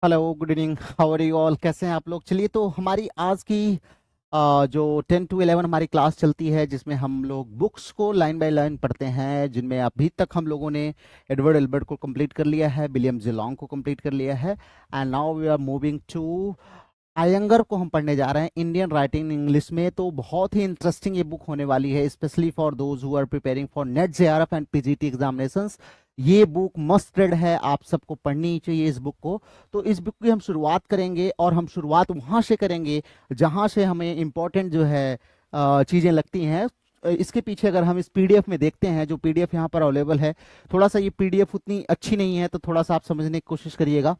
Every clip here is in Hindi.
Hello, good evening. How are you all? कैसे हैं आप लोग? चलिए, तो हमारी आज की जो 10 to 11 हमारी क्लास चलती है, जिसमें हम लोग बुक्स को लाइन बाय लाइन पढ़ते हैं, जिनमें अभी तक हम लोगों ने एडवर्ड एल्बर्ट को कंप्लीट कर लिया है, विलियम जेलोंग को कंप्लीट कर लिया है, and now we are moving to Iyengar को हम पढ़ने जा रहे हैं इंडियन राइटिंग इंग्लिश में। तो बहुत ही इंटरेस्टिंग ये बुक होने वाली है, specially for those who are preparing for NET JRF and PGT examinations. ये बुक मस्ट रेड है, आप सबको पढ़नी ही चाहिए इस बुक को। तो इस बुक की हम शुरुआत करेंगे, और हम शुरुआत वहां से करेंगे जहां से हमें इंपॉर्टेंट जो है चीजें लगती हैं। इसके पीछे अगर हम इस पीडीएफ में देखते हैं, जो पीडीएफ यहाँ पर अवेलेबल है, थोड़ा सा ये पीडीएफ उतनी अच्छी नहीं है, तो थोड़ा सा आप समझने की कोशिश करिएगा।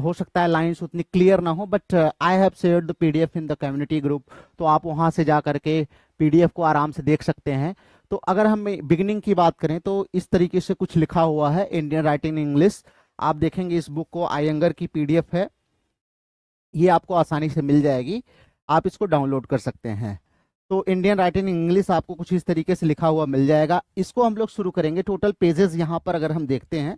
हो सकता है लाइंस उतनी क्लियर ना हो, but I have shared the PDF in the community group, तो आप वहां से जा करके पीडीएफ को आराम से देख सकते हैं। तो अगर हम बिगिनिंग की बात करें तो इस तरीके से कुछ लिखा हुआ है, इंडियन राइटिंग इंग्लिश। आप देखेंगे इस बुक को, आयंगर की पीडीएफ है, ये आपको आसानी से मिल जाएगी, आप इसको डाउनलोड कर सकते हैं। तो इंडियन राइटिंग इंग्लिश आपको कुछ इस तरीके से लिखा हुआ मिल जाएगा। इसको हम लोग शुरू करेंगे। टोटल पेजेस यहाँ पर अगर हम देखते हैं,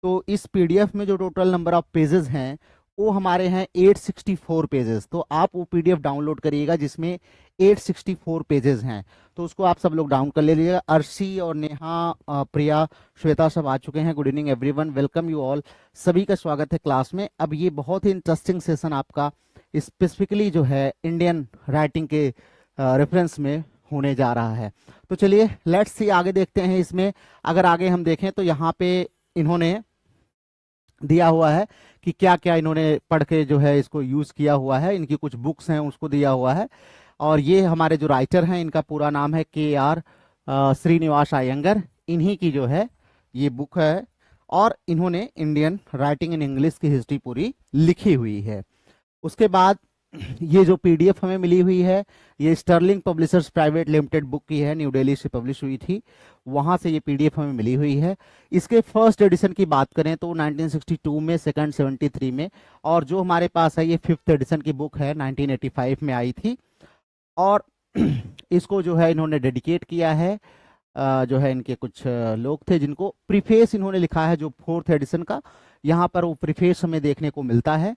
तो इस पीडीएफ में जो टोटल नंबर ऑफ पेजेस हैं वो हमारे हैं 864 पेजेस। तो आप वो पीडीएफ डाउनलोड करिएगा जिसमें 864 पेजेस हैं, तो उसको आप सब लोग डाउन कर ले लीजिएगा। अर्शी और नेहा, प्रिया, श्वेता सब आ चुके हैं। Good evening everyone, welcome you all. सभी का स्वागत है क्लास में। अब ये बहुत ही इंटरेस्टिंग सेशन आपका स्पेसिफिकली जो है इंडियन राइटिंग के रेफरेंस में होने जा रहा है। तो चलिए लेट्स सी, आगे देखते हैं। इसमें अगर आगे हम देखें तो यहाँ पे इन्होंने दिया हुआ है कि क्या क्या इन्होंने पढ़ के जो है इसको यूज किया हुआ है, इनकी कुछ बुक्स हैं उसको दिया हुआ है। और ये हमारे जो राइटर हैं, इनका पूरा नाम है KR श्रीनिवास अयंगर। इन्हीं की जो है ये बुक है, और इन्होंने इंडियन राइटिंग इन इंग्लिश की हिस्ट्री पूरी लिखी हुई है। उसके बाद ये जो पीडीएफ हमें मिली हुई है, ये Sterling publishers private limited book की है, न्यू दिल्ली से पब्लिश हुई थी, वहां से ये पीडीएफ हमें मिली हुई है। इसके फर्स्ट एडिशन की बात करें तो 1962 में, सेकंड 73 में, और जो हमारे पास है ये फिफ्थ एडिशन की बुक है, 1985 में आई थी। और इसको जो है इन्होंने डेडिकेट किया है, जो है इनके कुछ लोग थे जिनको प्रीफेस इन्होंने लिखा है, जो फोर्थ एडिशन का, यहाँ पर वो प्रीफेस हमें देखने को मिलता है।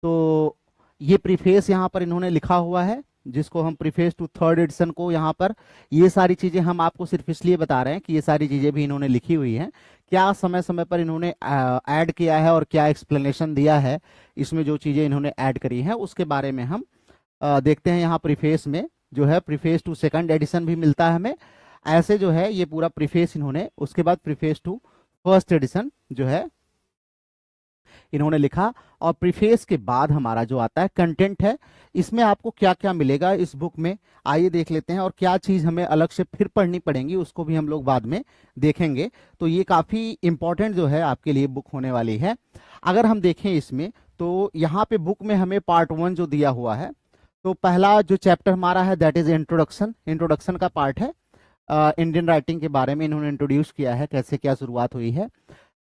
तो ये प्रीफेस यहाँ पर इन्होंने लिखा हुआ है, जिसको हम प्रीफेस टू थर्ड एडिशन को, यहाँ पर ये सारी चीजें हम आपको सिर्फ इसलिए बता रहे हैं कि ये सारी चीजें भी इन्होंने लिखी हुई हैं। क्या समय समय पर इन्होंने ऐड किया है और क्या एक्सप्लेनेशन दिया है, इसमें जो चीजें इन्होंने ऐड करी हैं उसके बारे में हम देखते हैं। यहाँ प्रीफेस में जो है प्रीफेस टू सेकंड एडिशन भी मिलता है हमें, ऐसे जो है ये पूरा प्रीफेस इन्होंने, उसके बाद प्रीफेस टू फर्स्ट एडिशन जो है इन्होंने लिखा। और प्रीफेस के बाद हमारा जो आता है कंटेंट है, इसमें आपको क्या क्या मिलेगा इस बुक में, आइए देख लेते हैं। और क्या चीज हमें अलग से फिर पढ़नी पड़ेंगी उसको भी हम लोग बाद में देखेंगे। तो ये काफी इंपॉर्टेंट जो है आपके लिए बुक होने वाली है। अगर हम देखें इसमें, तो यहाँ पे बुक में हमें पार्ट 1 जो दिया हुआ है, तो पहला जो चैप्टर हमारा है दैट इज इंट्रोडक्शन। इंट्रोडक्शन का पार्ट है, इंडियन राइटिंग के बारे में इन्होंने इंट्रोड्यूस किया है, कैसे क्या शुरुआत हुई है।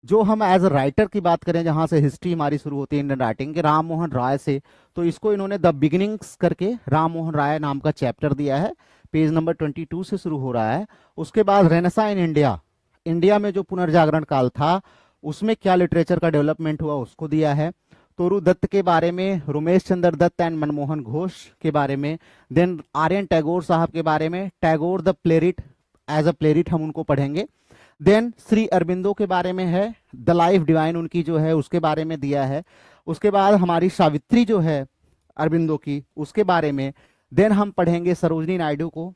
जो हम एज अ राइटर की बात करें, जहां से हिस्ट्री हमारी शुरू होती है इंडियन राइटिंग के, राम मोहन राय से, तो इसको इन्होंने द बिगिनिंग्स करके राम मोहन राय नाम का चैप्टर दिया है, पेज नंबर 22 से शुरू हो रहा है। उसके बाद रेनेसा इन इंडिया, इंडिया में जो पुनर्जागरण काल था उसमें क्या लिटरेचर का डेवलपमेंट हुआ उसको दिया है। तोरू दत्त के बारे में, रोमेश चंद्र दत्त एंड मनमोहन घोष के बारे में, देन आर्यन टैगोर साहब के बारे में, Tagore the playwright, as a playwright हम उनको पढ़ेंगे। देन श्री अरबिंदो के बारे में है, द लाइफ डिवाइन उनकी जो है उसके बारे में दिया है। उसके बाद हमारी सावित्री जो है अरबिंदो की, उसके बारे में। देन हम पढ़ेंगे सरोजनी नायडू को,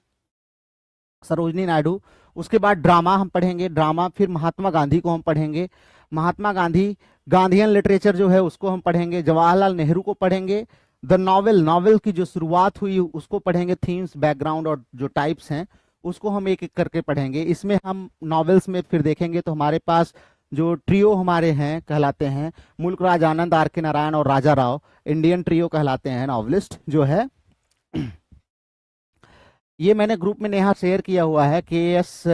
सरोजनी नायडू। उसके बाद ड्रामा हम पढ़ेंगे, ड्रामा। फिर महात्मा गांधी को हम पढ़ेंगे, महात्मा गांधी, गांधीयन लिटरेचर जो है उसको हम पढ़ेंगे। जवाहरलाल नेहरू को पढ़ेंगे। द नॉवेल, नॉवेल की जो शुरुआत हुई उसको पढ़ेंगे, थीम्स, बैकग्राउंड और जो टाइप्स हैं उसको हम एक एक करके पढ़ेंगे। इसमें हम नॉवेल्स में फिर देखेंगे तो हमारे पास जो ट्रियो हमारे हैं कहलाते हैं, मुल्क राज आनंद, आर के नारायण और राजा राव, इंडियन ट्रियो कहलाते हैं नॉवलिस्ट जो है। ये मैंने ग्रुप में नेहा शेयर किया हुआ है, KS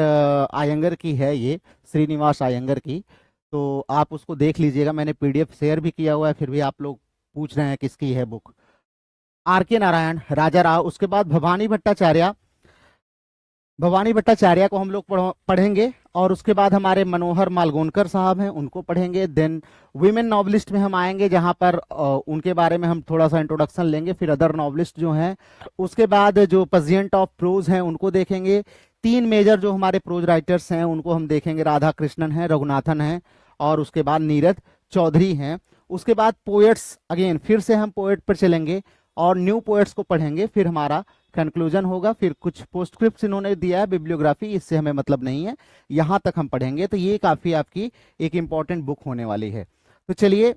आयंगर की है ये, श्रीनिवास आयंगर की, तो आप उसको देख लीजिएगा। मैंने पीडीएफ शेयर भी किया हुआ है, फिर भी आप लोग पूछ रहे हैं किसकी है बुक। आर के नारायण, राजा राव। उसके बाद भवानी भट्टाचार्य, भवानी भट्टाचार्य को हम लोग पढ़ेंगे, और उसके बाद हमारे मनोहर मालगोनकर साहब हैं, उनको पढ़ेंगे। देन विमेन नॉवलिस्ट में हम आएंगे, जहां पर उनके बारे में हम थोड़ा सा इंट्रोडक्शन लेंगे। फिर अदर नॉवलिस्ट जो हैं, उसके बाद जो पजिएंट ऑफ प्रोज हैं उनको देखेंगे। तीन मेजर जो हमारे प्रोज राइटर्स हैं उनको हम देखेंगे, राधा कृष्णन है, रघुनाथन है, और उसके बाद नीरज चौधरी हैं। उसके बाद पोएट्स, अगेन फिर से हम पोएट पर चलेंगे और न्यू पोएट्स को पढ़ेंगे, फिर हमारा कंक्लूजन होगा। फिर कुछ पोस्टस्क्रिप्ट्स इन्होंने दिया है, बिब्लियोग्राफी, इससे हमें मतलब नहीं है, यहां तक हम पढ़ेंगे। तो ये काफी आपकी एक इंपॉर्टेंट बुक होने वाली है। तो चलिए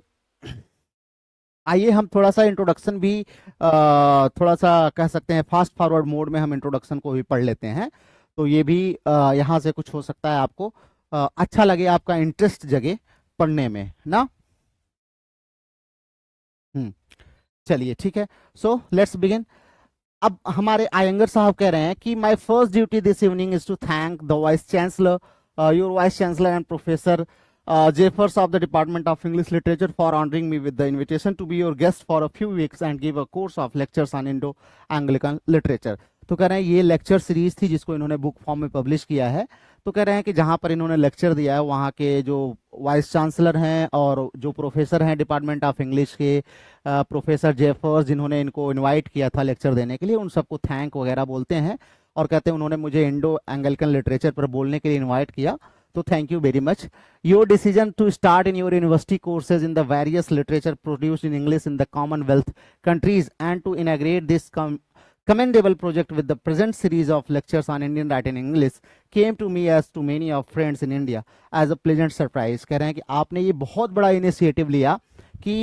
आइए हम थोड़ा सा इंट्रोडक्शन भी थोड़ा सा कह सकते हैं फास्ट फॉरवर्ड मोड में हम इंट्रोडक्शन को भी पढ़ लेते हैं। तो ये भी यहाँ से कुछ हो सकता है आपको अच्छा लगे, आपका इंटरेस्ट जगे पढ़ने में ना। चलिए ठीक है, सो लेट्स बिगिन। अब हमारे आयंगर साहब कह रहे हैं कि my first duty this evening is to thank the vice chancellor, your vice chancellor and professor Jeffers of the Department of English Literature for honoring me with the invitation to be your guest for a few weeks and give a course of lectures on Indo-Anglican literature। तो कह रहे हैं ये लेक्चर सीरीज थी जिसको इन्होंने बुक फॉर्म में पब्लिश किया है। तो कह रहे हैं कि जहां पर इन्होंने लेक्चर दिया है वहां के जो वाइस चांसलर हैं और जो प्रोफेसर हैं डिपार्टमेंट ऑफ इंग्लिश के, प्रोफेसर जेफर्स, जिन्होंने इनको इनवाइट किया था लेक्चर देने के लिए, उन सबको थैंक वगैरह बोलते हैं। और कहते हैं उन्होंने मुझे इंडो एंग्लिकन लिटरेचर पर बोलने के लिए इन्वाइट किया, तो thank you very much. Your decision to start in your university courses in the various literature produced in English in the commonwealth countries and to inaugurate this commendable project with the present series of lectures on Indian writing in English came to me as to many of friends in India as a pleasant surprise। कह रहे हैं कि आपने ये बहुत बड़ा इनिशिएटिव लिया कि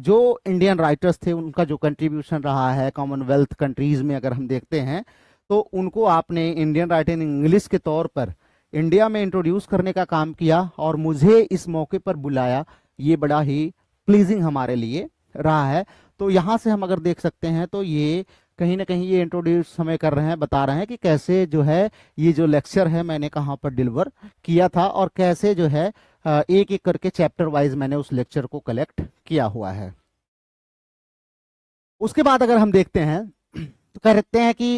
जो इंडियन राइटर्स थे उनका जो कंट्रीब्यूशन रहा है कॉमनवेल्थ कंट्रीज में, अगर हम देखते हैं तो उनको आपने इंडियन राइटिंग इंग्लिश के तौर पर इंडिया में इंट्रोड्यूस करने का काम किया और मुझे इस मौके पर बुलाया। ये बड़ा ही प्लीजिंग हमारे लिए रहा है। तो यहाँ से हम अगर देख सकते हैं तो ये कहीं ना कहीं ये इंट्रोड्यूस हमें कर रहे हैं, बता रहे हैं कि कैसे जो है ये जो लेक्चर है मैंने कहाँ पर डिलीवर किया था और कैसे जो है एक एक करके चैप्टर वाइज मैंने उस लेक्चर को कलेक्ट किया हुआ है। उसके बाद अगर हम देखते हैं तो कहते हैं कि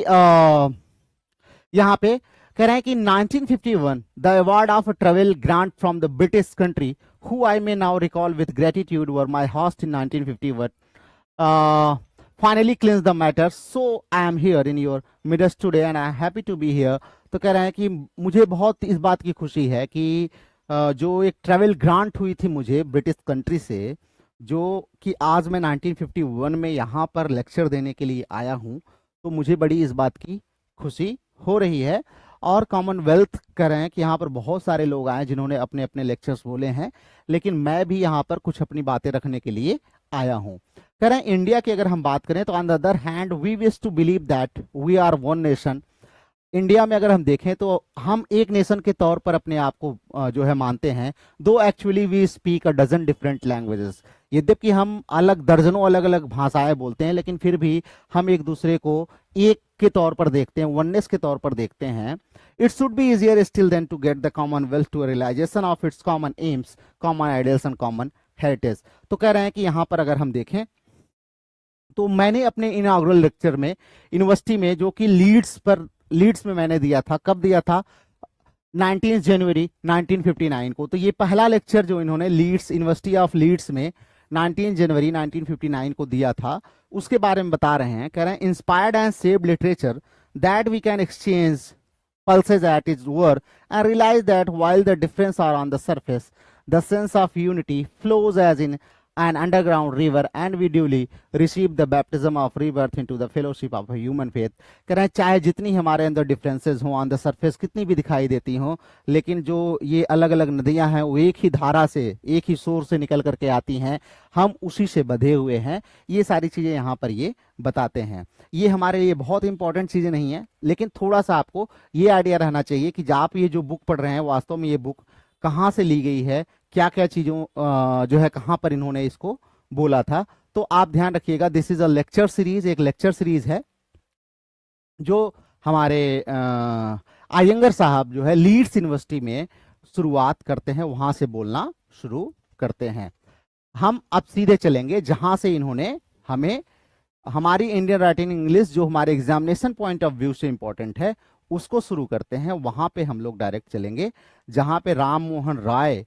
यहाँ पे कह रहे हैं कि 1951 the award of travel grant from the British country who I may now recall with gratitude were my host in 1951 finally cleanse the matter, so I am here in your midst today and I am happy to be here। तो कह रहे हैं कि मुझे बहुत इस बात की खुशी है कि जो एक ट्रैवल ग्रांट हुई थी मुझे ब्रिटिश कंट्री से, जो कि आज मैं 1951 में यहाँ पर लेक्चर देने के लिए आया हूँ, तो मुझे बड़ी इस बात की खुशी हो रही है। और कॉमनवेल्थ कह रहे हैं कि यहाँ पर बहुत सारे लोग आए जिन्होंने अपने अपने लेक्चर्स बोले हैं, लेकिन मैं भी यहाँ पर कुछ अपनी बातें रखने के लिए आया हूँ। कह रहे हैं इंडिया की अगर हम बात करें तो on the other hand we wish to believe that we are one nation. India में अगर हम देखें तो हम एक नेशन के तौर पर अपने आप को जो है मानते हैं, though actually we speak a dozen different languages. यद्यपि हम अलग दर्जनों अलग अलग भाषाएं बोलते हैं, लेकिन फिर भी हम एक दूसरे को एक के तौर पर देखते हैं, वननेस के तौर पर देखते हैं। It should be easier still then to get the commonwealth to realisation of its common aims, common ideals and common heritage. तो कह रहे हैं कि यहाँ पर अगर हम देखें तो मैंने अपने इनॉग्रल लेक्चर में यूनिवर्सिटी में, जो कि लीड्स में मैंने दिया था, कब दिया था, 19 जनवरी 1959 को। तो ये पहला लेक्चर जो इन्होंने लीड्स, यूनिवर्सिटी ऑफ लीड्स में 19 जनवरी 1959 को दिया था, उसके बारे में बता रहे हैं। कह रहे हैं inspired and saved literature that we can exchange pulses at its work and realize that while the differences are on the surface, the sense of unity flows as in an underground river and we duly receive the baptism of rebirth into the fellowship of a human faith। कह रहे हैं चाहे जितनी हमारे अंदर डिफरेंसेस हों ऑन द सरफेस, कितनी भी दिखाई देती हों, लेकिन जो ये अलग अलग नदियां हैं वो एक ही धारा से, एक ही सोर्स से निकल करके आती हैं, हम उसी से बंधे हुए हैं। ये सारी चीजें यहाँ पर ये बताते हैं। ये हमारे लिए बहुत इंपॉर्टेंट चीजें नहीं है, लेकिन थोड़ा सा आपको ये आइडिया रहना चाहिए कि आप ये जो बुक पढ़ रहे हैं वास्तव में ये बुक कहाँ से ली गई है, क्या क्या चीजों जो है कहाँ पर इन्होंने इसको बोला था। तो आप ध्यान रखिएगा, this is a lecture series, एक लेक्चर सीरीज है जो हमारे आयंगर साहब जो है लीड्स यूनिवर्सिटी में शुरुआत करते हैं, वहां से बोलना शुरू करते हैं। हम अब सीधे चलेंगे जहां से इन्होंने हमें हमारी इंडियन राइटिंग इंग्लिश, जो हमारे एग्जामिनेशन पॉइंट ऑफ व्यू से इंपॉर्टेंट है, उसको शुरू करते हैं। वहां पे हम लोग डायरेक्ट चलेंगे जहां पे राम मोहन राय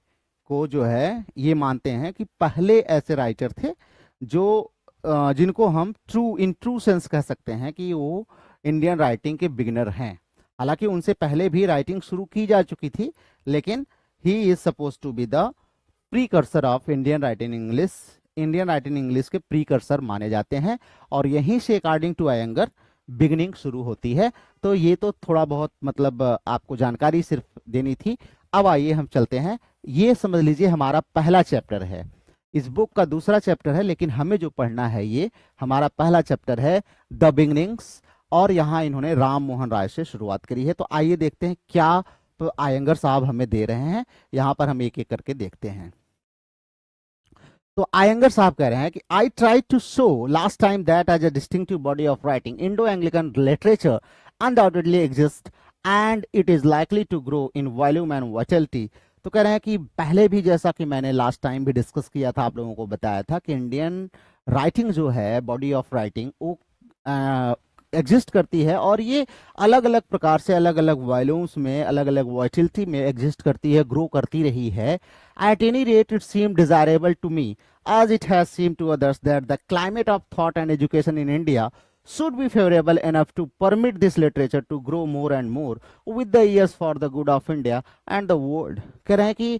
को जो है ये मानते हैं कि पहले ऐसे राइटर थे जो जिनको हम ट्रू सेंस कह सकते हैं कि वो इंडियन राइटिंग के बिगिनर हैं। हालांकि उनसे पहले भी राइटिंग शुरू की जा चुकी थी, लेकिन he is suppose to be the precursor of Indian writing English. Indian writing English के प्रीकर्सर माने जाते हैं और यहीं से अकॉर्डिंग टू अयंगर बिगिनिंग शुरू होती है। तो ये तो थोड़ा बहुत मतलब आपको जानकारी सिर्फ देनी थी। अब आइए हम चलते हैं। ये समझ लीजिए हमारा पहला चैप्टर है, इस बुक का दूसरा चैप्टर है, लेकिन हमें जो पढ़ना है ये हमारा पहला चैप्टर है, द बिगिनिंग्स। और यहाँ इन्होंने राम मोहन राय से शुरुआत करी है। तो आइए देखते हैं क्या तो अयंगर साहब हमें दे रहे हैं। यहाँ पर हम एक एक करके देखते हैं। तो अयंगर साहब कह रहे हैं कि I try to show last time that as a distinctive body of writing Indo Anglican literature undoubtedly exist and it is likely to grow in volume and virility. तो कह रहे हैं कि पहले भी, जैसा कि मैंने लास्ट टाइम भी डिस्कस किया था, आप लोगों को बताया था कि इंडियन राइटिंग जो है, बॉडी ऑफ राइटिंग, वो एग्जिस्ट करती है और ये अलग अलग प्रकार से अलग अलग वॉल्यूम्स में, अलग अलग वर्चलिटी में एग्जिस्ट करती है, ग्रो करती रही है। At any rate it seem desirable to me as it has seemed to others that the climate of thought and education in India should be favorable enough to permit this literature to grow more and more with the years for the good of India and the world। कह रहे हैं कि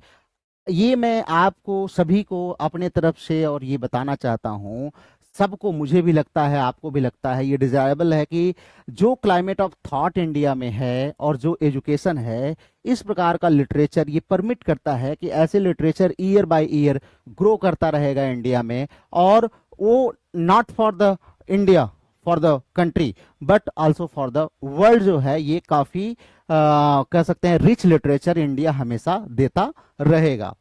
ये मैं आपको सभी को अपने तरफ से और ये बताना चाहता हूँ, सबको, मुझे भी लगता है, आपको भी लगता है, ये डिजायरेबल है कि जो क्लाइमेट ऑफ थॉट इंडिया में है और जो एजुकेशन है, इस प्रकार का लिटरेचर ये परमिट करता है कि ऐसे literature year by year grow करता रहेगा इंडिया में। और वो not for the India, for the country, but also for the world जो है, ये काफी कह सकते हैं रिच लिटरेचर इंडिया हमेशा देता रहेगा।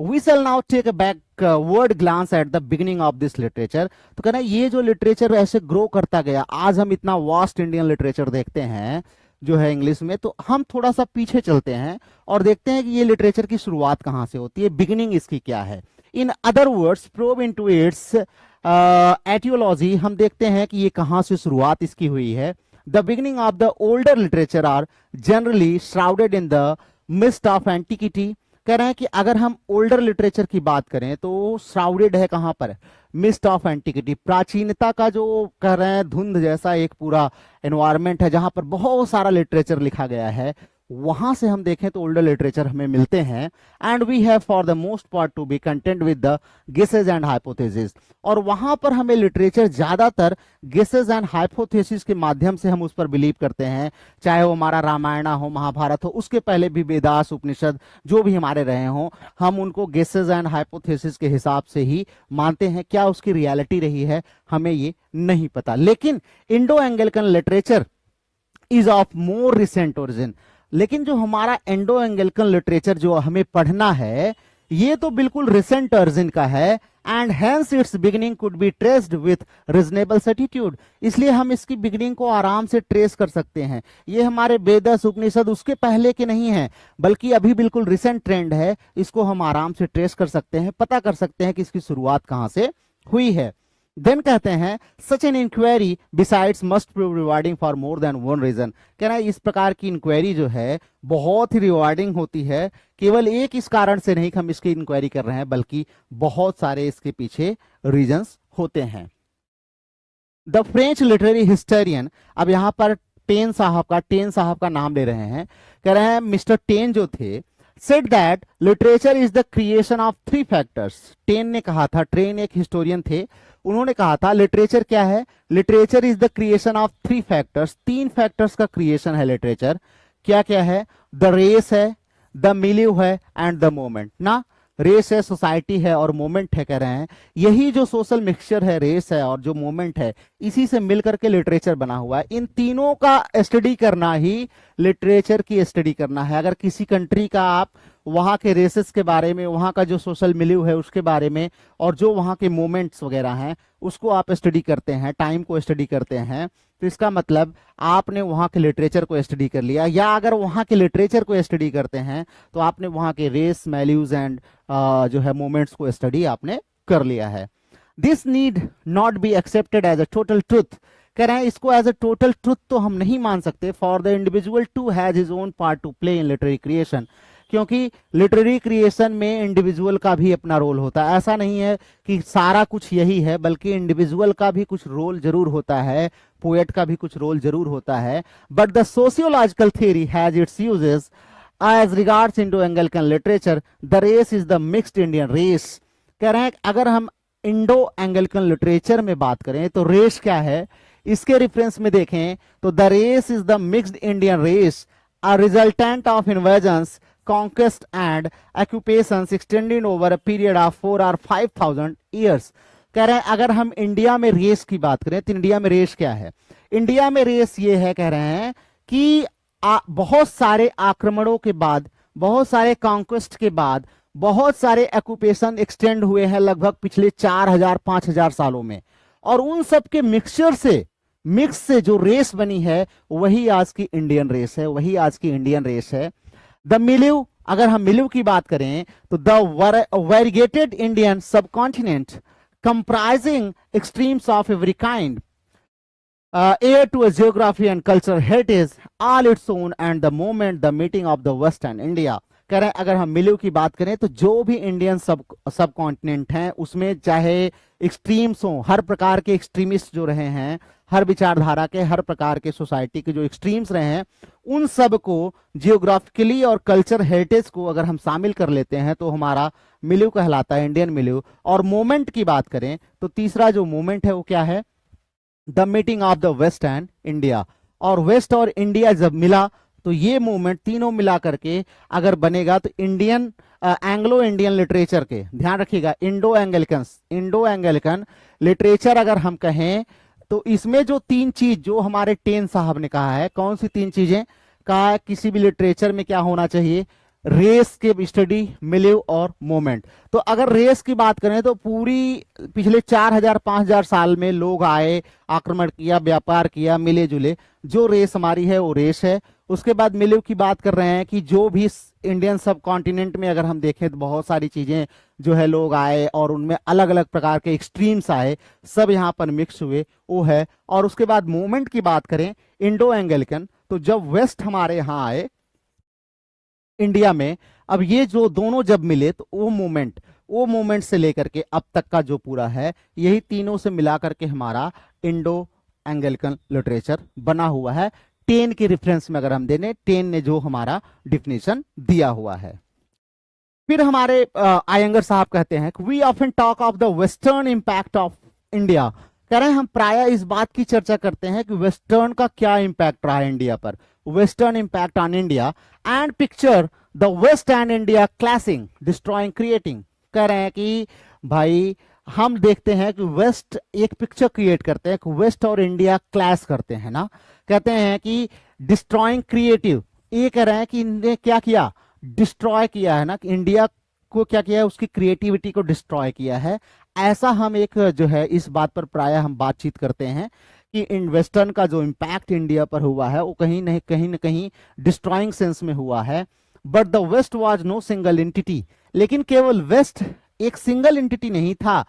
We shall now take a backward glance at the beginning of this literature। तो कहना ये जो लिटरेचर ऐसे ग्रो करता गया, आज हम इतना वास्ट इंडियन लिटरेचर देखते हैं जो है इंग्लिश में, तो हम थोड़ा सा पीछे चलते हैं और देखते हैं कि ये लिटरेचर की शुरुआत कहाँ से होती है, बिगिनिंग इसकी क्या है। In other words, probe into its aetiology, हम देखते हैं कि ये कहाँ से शुरुआत इसकी हुई है। The beginning of the older literature are generally shrouded in the mist of antiquity. कह रहे हैं कि अगर हम ओल्डर लिटरेचर की बात करें तो श्राउडेड है कहां पर, मिस्ट ऑफ एंटिकिटी, प्राचीनता का जो कह रहे हैं धुंध जैसा एक पूरा एनवायरमेंट है जहां पर बहुत सारा लिटरेचर लिखा गया है, वहां से हम देखें तो ओल्डर लिटरेचर हमें मिलते हैं। And we have for the most part to be content with the guesses and hypothesis. और वहां पर हमें लिटरेचर ज्यादातर गेसेस एंड हाइपोथेसिस के माध्यम से हम उस पर बिलीव करते हैं, चाहे वो हमारा रामायण हो, महाभारत हो, उसके पहले भी वेदास, उपनिषद जो भी हमारे रहे हों, हम उनको गेसेस एंड हाइपोथेसिस के हिसाब से ही मानते हैं। क्या उसकी रियलिटी रही है हमें ये नहीं पता। लेकिन Indo Anglican literature is of more recent origin. लेकिन जो हमारा इंडो एंग्लिकन लिटरेचर जो हमें पढ़ना है, ये तो बिल्कुल रिसेंट ओरिजिन का है। And hence it's beginning could be traced with reasonable certitude. इसलिए हम इसकी बिगिनिंग को आराम से ट्रेस कर सकते हैं। ये हमारे वेदस, उपनिषद उसके पहले के नहीं है, बल्कि अभी बिल्कुल रिसेंट ट्रेंड है। इसको हम आराम से ट्रेस कर सकते हैं, पता कर सकते हैं कि इसकी शुरुआत कहां से हुई है। देन कहते हैं such an inquiry besides must prove rewarding for more than one reason. कह रहा है इस प्रकार की इंक्वायरी जो है बहुत ही रिवार्डिंग होती है, केवल एक इस कारण से नहीं कि हम इसकी इंक्वायरी कर रहे हैं, बल्कि बहुत सारे इसके पीछे रीजंस होते हैं। द फ्रेंच लिटरेरी हिस्टोरियन, अब यहां पर टेन साहब का नाम ले रहे हैं। कह रहे हैं मिस्टर टेन जो थे, said that literature is the creation of three factors। Ten ने कहा था, ट्रेन एक हिस्टोरियन थे, उन्होंने कहा था लिटरेचर क्या है, literature is the creation of three factors. तीन फैक्टर्स का क्रिएशन है लिटरेचर। क्या क्या है, द रेस है, द मिलिव है एंड द मोमेंट। ना, रेस है, सोसाइटी है और मोमेंट है। कह रहे हैं यही जो सोशल मिक्सचर है, रेस है और जो मोमेंट है, इसी से मिलकर के लिटरेचर बना हुआ है। इन तीनों का स्टडी करना ही लिटरेचर की स्टडी करना है। अगर किसी कंट्री का आप वहां के रेसेस के बारे में, वहां का जो सोशल मिलिव है उसके बारे में, और जो वहां के मोमेंट्स वगैरह हैं उसको आप स्टडी करते हैं, टाइम को स्टडी करते हैं, तो इसका मतलब आपने वहां के लिटरेचर को स्टडी कर लिया। या अगर वहां के लिटरेचर को स्टडी करते हैं तो आपने वहां के रेस, वैल्यूज एंड जो है मोमेंट्स को स्टडी आपने कर लिया है। This need not be accepted as a total truth. कह रहे हैं इसको एज अ टोटल ट्रुथ तो हम नहीं मान सकते, for the individual too has his own part to play in literary creation, क्योंकि लिटरेरी क्रिएशन में इंडिविजुअल का भी अपना रोल होता है। ऐसा नहीं है कि सारा कुछ यही है, बल्कि इंडिविजुअल का भी कुछ रोल जरूर होता है, पोएट का भी कुछ रोल जरूर होता है। But the sociological theory has its uses as regards Indo Anglican literature, the race is the mixed Indian race. कह रहे हैं अगर हम इंडो एंगलिकन लिटरेचर में बात करें तो रेस क्या है, इसके रेफरेंस में देखें तो the race is the mixed Indian race, a resultant of invasions, conquest and occupations extending over a period of 4 or 5,000 years। कह रहे हैं अगर हम इंडिया में रेस की बात करें तो इंडिया में रेस क्या है, इंडिया में रेस ये है, कह रहे हैं कि बहुत सारे आक्रमणों के बाद, बहुत सारे कॉन्क्वेस्ट के बाद बहुत सारे ऑक्यूपेशन एक्सटेंड हुए हैं लगभग पिछले 4,000-5,000 सालों में, और उन सब के मिक्स से जो रेस बनी है वही आज की इंडियन रेस है, वही आज की इंडियन रेस है। द मिलिव, अगर हम मिलिव की बात करें तो the variegated Indian subcontinent comprising extremes of every kind, heir to a geography and cultural heritage all its own, and the moment the meeting of the West and India। कह रहे हैं अगर हम मिलिव की बात करें तो जो भी इंडियन सब कॉन्टिनेंट हैं उसमें चाहे एक्सट्रीम्स हो, हर प्रकार के एक्सट्रीमिस्ट जो रहे हैं, हर विचारधारा के, हर प्रकार के सोसाइटी के जो एक्सट्रीम्स रहे हैं, उन सब को जियोग्राफिकली और कल्चर हेरिटेज को अगर हम शामिल कर लेते हैं तो हमारा मिलिव कहलाता है, इंडियन मिलिव। और मोमेंट की बात करें तो तीसरा जो मोमेंट है वो क्या है, the meeting of the west and India. और वेस्ट और इंडिया जब मिला तो ये मूवमेंट तीनों मिला करके अगर बनेगा तो इंडियन एंग्लो इंडियन लिटरेचर के, ध्यान रखिएगा, इंडो एंगलिकन लिटरेचर अगर हम कहें तो इसमें जो तीन चीज जो हमारे टेन साहब ने कहा है, कौन सी तीन चीजें कहा है किसी भी लिटरेचर में क्या होना चाहिए, रेस के स्टडी, मिलिव और मोमेंट। तो अगर रेस की बात करें तो पूरी पिछले 4,000-5,000 साल में लोग आए, आक्रमण किया, व्यापार किया, मिले जुले, जो रेस हमारी है वो रेस है। उसके बाद मिलिव की बात कर रहे हैं कि जो भी इंडियन सब कॉन्टिनेंट में अगर हम देखें तो बहुत सारी चीजें जो है लोग आए और उनमें अलग अलग प्रकार के एक्सट्रीम्स आए, सब यहाँ पर मिक्स हुए, वो है। और उसके बाद मूवमेंट की बात करें इंडो एंगलिकन, तो जब वेस्ट हमारे यहाँ आए इंडिया में, अब ये जो दोनों जब मिले तो वो मूवमेंट से लेकर के अब तक का जो पूरा है, यही तीनों से मिला करके हमारा इंडो एंगलिकन लिटरेचर बना हुआ है। टेन के रेफरेंस में अगर हम देने, टेन ने जो हमारा डिफिनेशन दिया हुआ है। फिर हमारे आयंगर साहब कहते हैं we often talk of the western impact of India. कह रहे हैं हम प्राय इस बात की चर्चा करते हैं कि वेस्टर्न का क्या इंपैक्ट रहा है इंडिया पर, western impact on India, and picture the west and India clashing, destroying, creating. कह रहे हैं कि भाई हम देखते हैं कि वेस्ट एक पिक्चर क्रिएट करते हैं कि वेस्ट और इंडिया क्लैश करते हैं ना, कहते हैं कि डिस्ट्रॉइंग क्रिएटिव, ये कह रहे हैं कि इन्हें क्या किया, डिस्ट्रॉय किया है ना, कि इंडिया को क्या किया है, उसकी क्रिएटिविटी को डिस्ट्रॉय किया है। ऐसा हम एक जो है इस बात पर प्राय हम बातचीत करते हैं कि इन वेस्टर्न का जो इम्पैक्ट इंडिया पर हुआ है वो कहीं न कहीं डिस्ट्रॉइंग सेंस में हुआ है। But the west was no single entity, लेकिन केवल वेस्ट एक सिंगल एंटिटी नहीं था,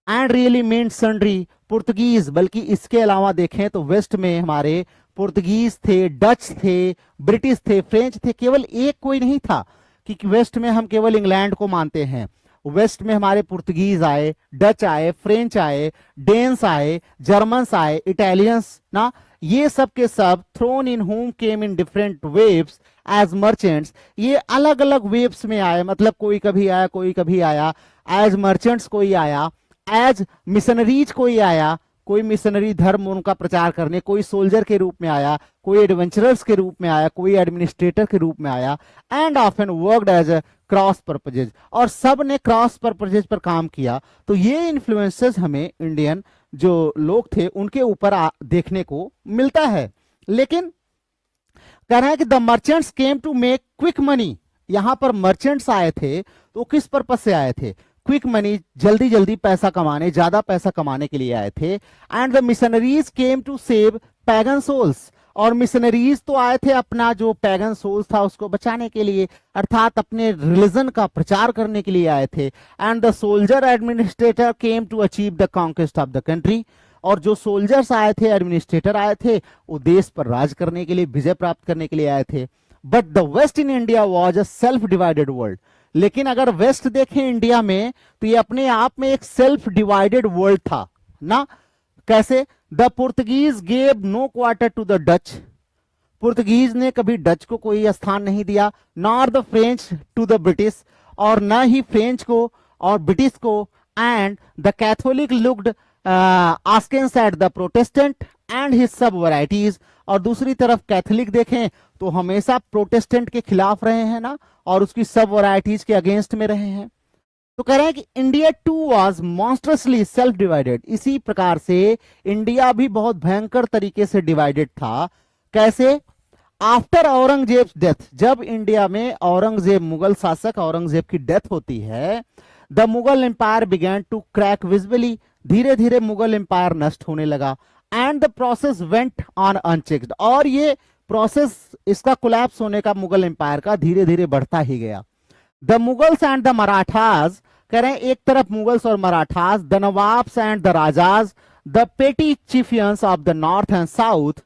and really means sundry Portuguese, बल्कि इसके अलावा देखें तो वेस्ट में हमारे पुर्तगीज थे, डच थे, ब्रिटिश थे, फ्रेंच थे, केवल एक कोई नहीं था कि वेस्ट में हम केवल इंग्लैंड को मानते हैं। वेस्ट में हमारे पुर्तगीज आए, डच आए, फ्रेंच आए, डेन्स आए, जर्मन्स आए, इटालियंस ना, ये सब के सब thrown in home came in different waves as merchants, ये अलग अलग वेव्स में आए, मतलब कोई कभी आया कोई कभी आया, एज मर्चेंट्स कोई आया, एज मिशनरीज कोई आया, कोई मिशनरी धर्म उनका प्रचार करने, कोई सोल्जर के रूप में आया, कोई एडवेंचरर्स के रूप में आया, कोई एडमिनिस्ट्रेटर के रूप में आया, and often worked as a cross purposes, और सब ने क्रॉस पर्पजेज पर काम किया। तो ये इन्फ्लुएंसेस हमें इंडियन जो लोग थे उनके ऊपर देखने को मिलता है। लेकिन कह रहे हैं कि the merchants came to make quick money, यहां पर मर्चेंट्स आए थे तो किस पर्पज से आए थे, क्विक मनी, जल्दी जल्दी पैसा कमाने, ज्यादा पैसा कमाने के लिए आए थे। And the missionaries came to save pagan souls, और मिशनरीज तो आए थे अपना जो पैगन सोल्स था उसको बचाने के लिए, अर्थात अपने रिलीजन का प्रचार करने के लिए आए थे। And the soldier administrator came to achieve the conquest of the country, और जो सोल्जर्स आए थे, एडमिनिस्ट्रेटर आए थे, वो देश पर राज करने के लिए, विजय प्राप्त करने के लिए आए थे। But the west in India was a self divided world. लेकिन अगर वेस्ट देखें इंडिया में तो ये अपने आप में एक सेल्फ डिवाइडेड वर्ल्ड था ना। कैसे? The Portuguese gave no quarter to the Dutch, Portuguese ने कभी डच को कोई स्थान नहीं दिया, nor the French to the British, और न ही फ्रेंच को और ब्रिटिश को। And the Catholic looked askance at the Protestant and his sub varieties, और दूसरी तरफ कैथोलिक देखें तो हमेशा प्रोटेस्टेंट के खिलाफ रहे हैं ना, और उसकी सब वैरायटीज के अगेंस्ट में रहे हैं। तो कह रहे हैं कि India too was monstrously self divided. इसी प्रकार से इंडिया भी बहुत भयंकर तरीके से डिवाइडेड था। कैसे? आफ्टर औरंगजेब डेथ, जब इंडिया में औरंगजेब, मुगल शासक औरंगजेब की डेथ होती है, the Mughal empire began to crack visibly, धीरे धीरे मुगल एम्पायर नष्ट होने लगा। And the process went on unchecked, और ये प्रोसेस, इसका कोलैप्स होने का मुगल एम्पायर का धीरे धीरे बढ़ता ही गया। The Mughals and the Marathas, कह रहे हैं एक तरफ मुगल्स और Marathas, the nawabs and the rajas, the petty chieftains of the north and south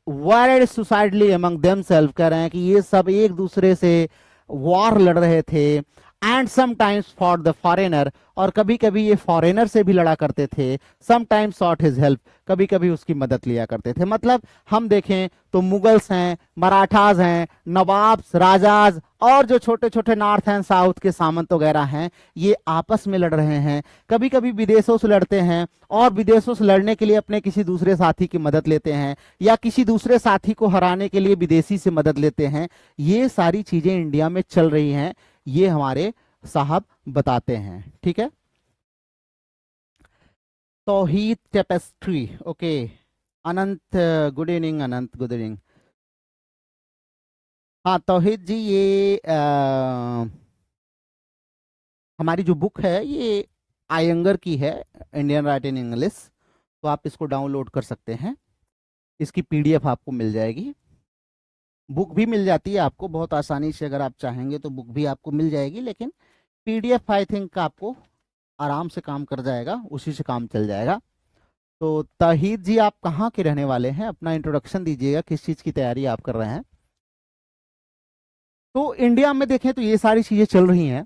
warred suicidally among themselves, कह रहे हैं कि ये सब एक दूसरे से वॉर लड़ रहे थे। And sometimes for the foreigner, और कभी कभी ये फॉरेनर से भी लड़ा करते थे। समटाइम्स सॉट हिज हेल्प, कभी कभी उसकी मदद लिया करते थे। मतलब हम देखें तो मुगल्स हैं, मराठाज हैं, नवाब्स, राजाज, और जो छोटे छोटे नॉर्थ एंड साउथ के सामंत वगैरह हैं, ये आपस में लड़ रहे हैं। कभी कभी विदेशों से लड़ते हैं, और विदेशों से लड़ने के लिए अपने किसी दूसरे साथी की मदद लेते हैं, या किसी दूसरे साथी को हराने के लिए विदेशी से मदद लेते हैं। ये सारी चीजें इंडिया में चल रही हैं, ये हमारे साहब बताते हैं। ठीक है, तौहीद टेपेस्ट्री, ओके। अनंत गुड इवनिंग, अनंत गुड इवनिंग। हाँ तौहीद जी, ये हमारी जो बुक है ये आयंगर की है, इंडियन राइट इन इंग्लिश, तो आप इसको डाउनलोड कर सकते हैं। इसकी पीडीएफ आपको मिल जाएगी, बुक भी मिल जाती है आपको बहुत आसानी से। अगर आप चाहेंगे तो बुक भी आपको मिल जाएगी, लेकिन पीडीएफ आई थिंक आपको आराम से काम कर जाएगा, उसी से काम चल जाएगा। तो तौहीद जी, आप कहाँ के रहने वाले हैं? अपना इंट्रोडक्शन दीजिएगा, किस चीज़ की तैयारी आप कर रहे हैं। तो इंडिया में देखें तो ये सारी चीज़ें चल रही हैं।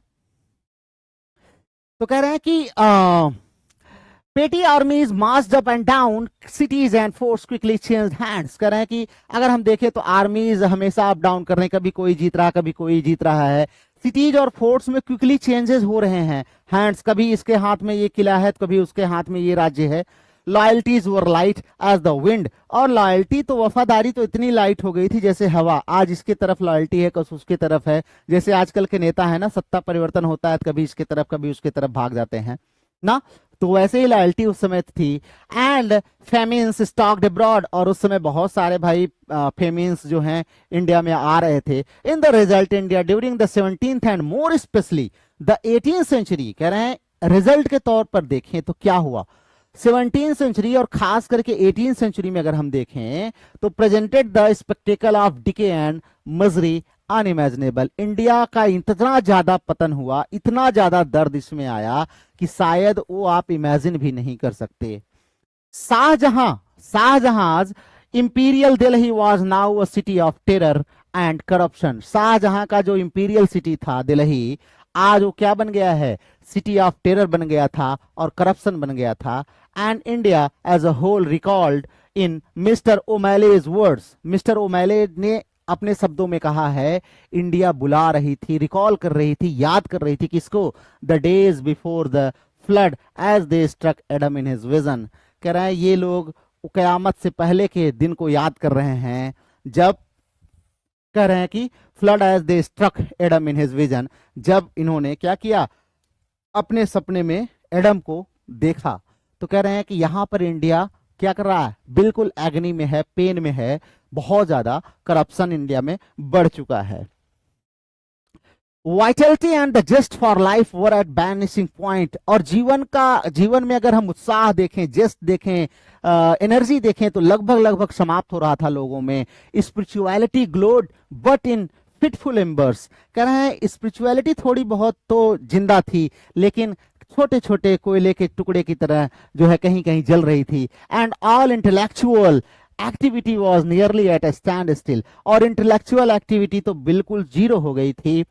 तो कह रहे हैं कि पेटी आर्मीज marched up and down cities and force quickly changed hands. कह रहे हैं कि अगर हम देखें तो आर्मीज हमेशा अप डाउन कर रहे हैं, कभी कोई जीत रहा, कभी कोई जीत रहा है। सिटीज और फोर्ट्स में क्विकली चेंजेस हो रहे हैं। हैंड्स, कभी इसके हाथ में ये किला है, कभी उसके हाथ में ये राज्य है। Loyalties were light as the wind, और लॉयल्टी तो, वफादारी तो इतनी लाइट हो गई थी जैसे हवा। आज इसके तरफ लॉयल्टी है, कभी उसके तरफ है। जैसे आजकल के नेता है ना, सत्ता परिवर्तन होता है, कभी इसके तरफ कभी उसके तरफ भाग जाते हैं ना, तो वैसे ही लॉयल्टी उस समय थी। एंड फेमिन्स स्टॉक्ड अब्रॉड, और उस समय बहुत सारे भाई फेमिन्स जो हैं इंडिया में आ रहे थे। In the result India during the 17th and more specially the 18th century, कह रहे हैं रिजल्ट के तौर पर देखें तो क्या हुआ 17th सेंचुरी और खास करके 18th सेंचुरी में अगर हम देखें तो presented the spectacle of decay and misery unimaginable. India का इतना ज्यादा पतन हुआ, इतना ज्यादा दर्द इसमें आया कि शायद वो आप इमेजिन भी नहीं कर सकते। Shahjahan imperial Delhi was now a city of terror and corruption. Shahjahan का जो इंपीरियल सिटी था दिल्ली, आज वो क्या बन गया है? सिटी ऑफ टेरर बन गया था और करप्शन बन गया था। And India as a whole recoiled in Mr O'Malley's words, Mr O'Malley ने अपने शब्दों में कहा है, इंडिया बुला रही थी, रिकॉल कर रही थी, याद कर रही थी किसको? The days before the flood as they struck Adam in his vision. कह रहे हैं ये लोग कयामत से पहले के दिन को याद कर रहे हैं, जब कह रहे हैं कि flood as they struck Adam in his vision, जब इन्होंने क्या किया? अपने सपने में एडम को देखा। तो कह रहे हैं कि यहां पर इंडिया क्या कर रहा है? बिल्कुल एग्नी में है, पेन में है, बहुत ज्यादा करप्शन इंडिया में बढ़ चुका है। Vitality and the just for life were at banishing point. और जीवन में अगर हम उत्साह देखें, जस्ट देखें, एनर्जी देखें तो लगभग लगभग समाप्त हो रहा था लोगों में। Spirituality glowed but in fitful एम्बर्स। कह रहे हैं स्पिरिचुअलिटी थोड़ी बहुत तो जिंदा थी, लेकिन छोटे छोटे कोयले के टुकड़े की तरह जो है कहीं कहीं जल रही थी। And all intellectual activity was nearly at a standstill. और इंटेलेक्चुअल एक्टिविटी तो बिल्कुल जीरो हो गई थी।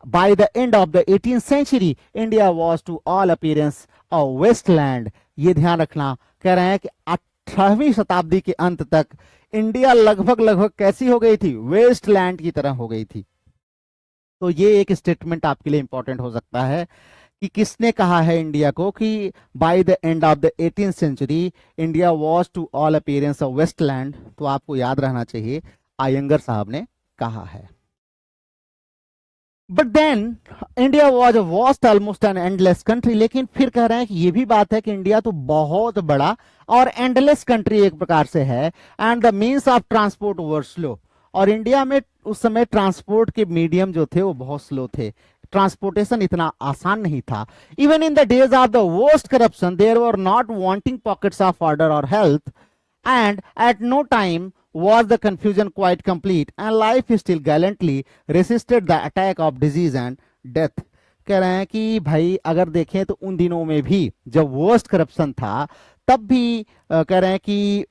By the end of the 18th century India was to all appearance a wasteland. ये ध्यान रखना, कह रहे हैं कि 18वीं शताब्दी के अंत तक इंडिया लगभग लगभग कैसी हो गई थी, वेस्टलैंड की तरह हो गई थी। तो ये एक स्टेटमेंट आपके लिए इंपॉर्टेंट हो सकता है कि किसने कहा है इंडिया को कि by the end of the 18th century India was to all appearance of wasteland. तो आपको याद रहना चाहिए आयंगर साहब ने कहा है। But then India was a vast almost an endless country. लेकिन फिर कह रहे हैं कि ये भी बात है कि इंडिया तो बहुत बड़ा और एंडलेस कंट्री एक प्रकार से है। And the means of transport were slow. और इंडिया में उस समय ट्रांसपोर्ट के मीडियम जो थे वो बहुत स्लो थे, ट्रांसपोर्टेशन इतना आसान नहीं था। Even in the days of the worst corruption there were not wanting pockets of order और health, and at no time was the confusion quite complete, and life still gallantly resisted the attack of disease and death। कह रहे हैं कि भाई अगर देखें तो उन दिनों में भी जब वर्स्ट करप्शन था तब भी कह रहे हैं कि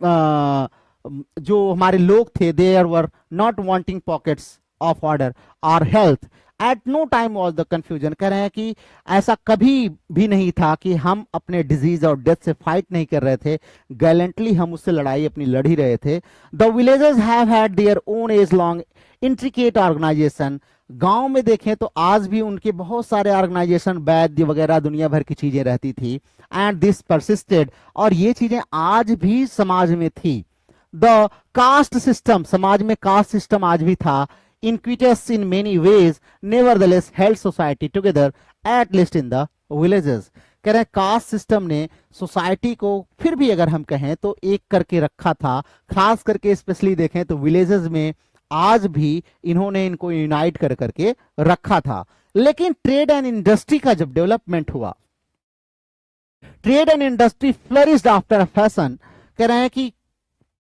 जो हमारे लोग थे there were not wanting pockets of order और health. At no time was the confusion. कह रहे हैं कि ऐसा कभी भी नहीं था कि हम अपने डिजीज और डेथ से फाइट नहीं कर रहे थे, गैलेंटली हम उससे लड़ाई अपनी लड़ ही रहे थे। The villages have had their own age long intricate organisation. गांव में देखें तो आज भी उनके बहुत सारे ऑर्गेनाइजेशन, वैद्य वगैरह दुनिया भर की चीजें रहती थी। And this persisted. और ये चीजें आज भी समाज में थी। द कास्ट सिस्टम, समाज में कास्ट सिस्टम आज भी था। Iniquitous in many ways, nevertheless held society together, at least in the villages। कह रहे कास्ट सिस्टम ने सोसाइटी को फिर भी अगर हम कहें तो एक करके रखा था। खास करके स्पेशली देखें तो विलेजेस में आज भी इन्होंने इनको यूनाइट कर करके रखा था। लेकिन ट्रेड एंड इंडस्ट्री का जब डेवलपमेंट हुआ, trade and industry flourished after a fashion. कह रहे हैं कि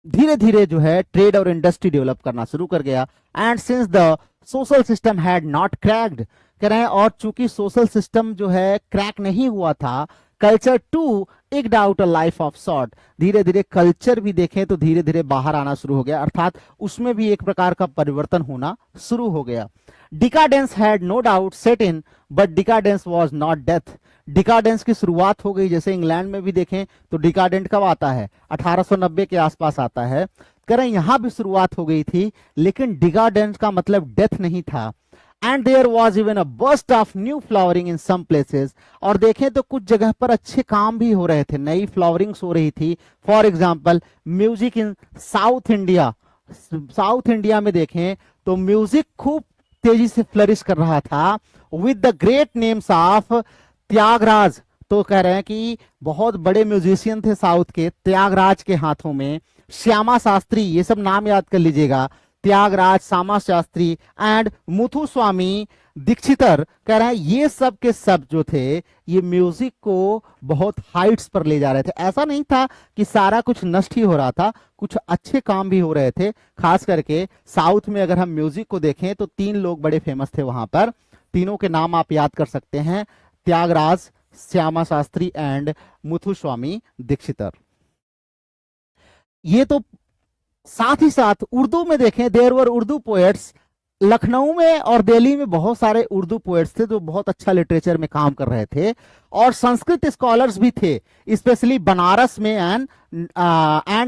धीरे धीरे जो है ट्रेड और इंडस्ट्री डेवलप करना शुरू कर गया। And since the social system had not cracked. कह रहे हैं और चूंकि सोशल सिस्टम जो है क्रैक नहीं हुआ था, culture too eked out a life of sort. धीरे धीरे कल्चर भी देखें तो धीरे धीरे बाहर आना शुरू हो गया, अर्थात उसमें भी एक प्रकार का परिवर्तन होना शुरू हो गया। Decadence had no doubt set in, but decadence was not death. Decadence की शुरुआत हो गई, जैसे इंग्लैंड में भी देखें तो डिकाडेंट कब आता है, 1890 के आसपास आता है। कह रहे हैं यहां भी शुरुआत हो गई थी, लेकिन डिकाडेंस का मतलब डेथ नहीं था। And there was even a burst of new flowering in some places. और देखें तो कुछ जगह पर अच्छे काम भी हो रहे थे, नई फ्लावरिंग्स हो रही थी। For example music in south India. South India में देखें तो म्यूजिक खूब तेजी से फ्लरिश कर रहा था with the great names of Tyagaraja. तो कह रहे हैं कि बहुत बड़े म्यूजिशियन थे साउथ के, त्यागराज के हाथों में, श्यामा शास्त्री, ये सब नाम याद कर लीजिएगा, त्यागराज, श्यामा शास्त्री एंड मुथुस्वामी दीक्षितर। कह रहे हैं ये सब के सब जो थे ये म्यूजिक को बहुत हाइट्स पर ले जा रहे थे। ऐसा नहीं था कि सारा कुछ नष्ट ही हो रहा था, कुछ अच्छे काम भी हो रहे थे। खास करके साउथ में अगर हम म्यूजिक को देखें तो 3 लोग बड़े फेमस थे वहां पर, तीनों के नाम आप याद कर सकते हैं, त्यागराज, श्यामा शास्त्री एंड मुथुस्वामी दीक्षितर। ये तो साथ ही साथ उर्दू में देखें, there were Urdu poets. Lucknow में और दिल्ली में बहुत सारे उर्दू पोएट्स थे जो बहुत अच्छा लिटरेचर में काम कर रहे थे। और संस्कृत स्कॉलर्स भी थे, स्पेशली बनारस में एंड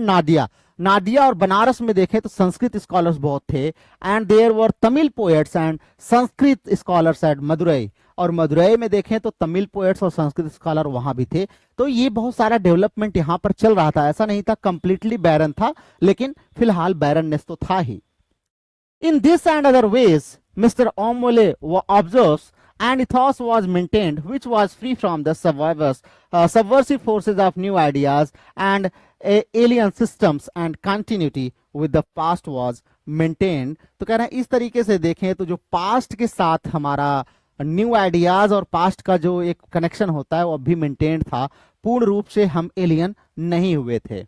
नादिया। नादिया और बनारस में देखें तो संस्कृत स्कॉलर्स बहुत थे। And there were Tamil poets and Sanskrit scholars at Madurai. और मदुरई में देखें तो तमिल पोएट्स और संस्कृत स्कॉलर वहां भी थे। तो ये बहुत सारा डेवलपमेंट यहां पर चल रहा था, ऐसा नहीं था कंप्लीटली बैरन था, लेकिन फिलहाल बैरननेस तो था ही। In this and other ways, Mr. Omole observes an ethos was maintained which was free from the subversive forces of new ideas and alien systems, and continuity with the past was maintain. तो कह रहे हैं इस तरीके से देखें तो जो पास्ट के साथ हमारा न्यू आइडियाज और पास्ट का जो एक कनेक्शन होता है वो अभी मेंटेन था, पूर्ण रूप से हम एलियन नहीं हुए थे।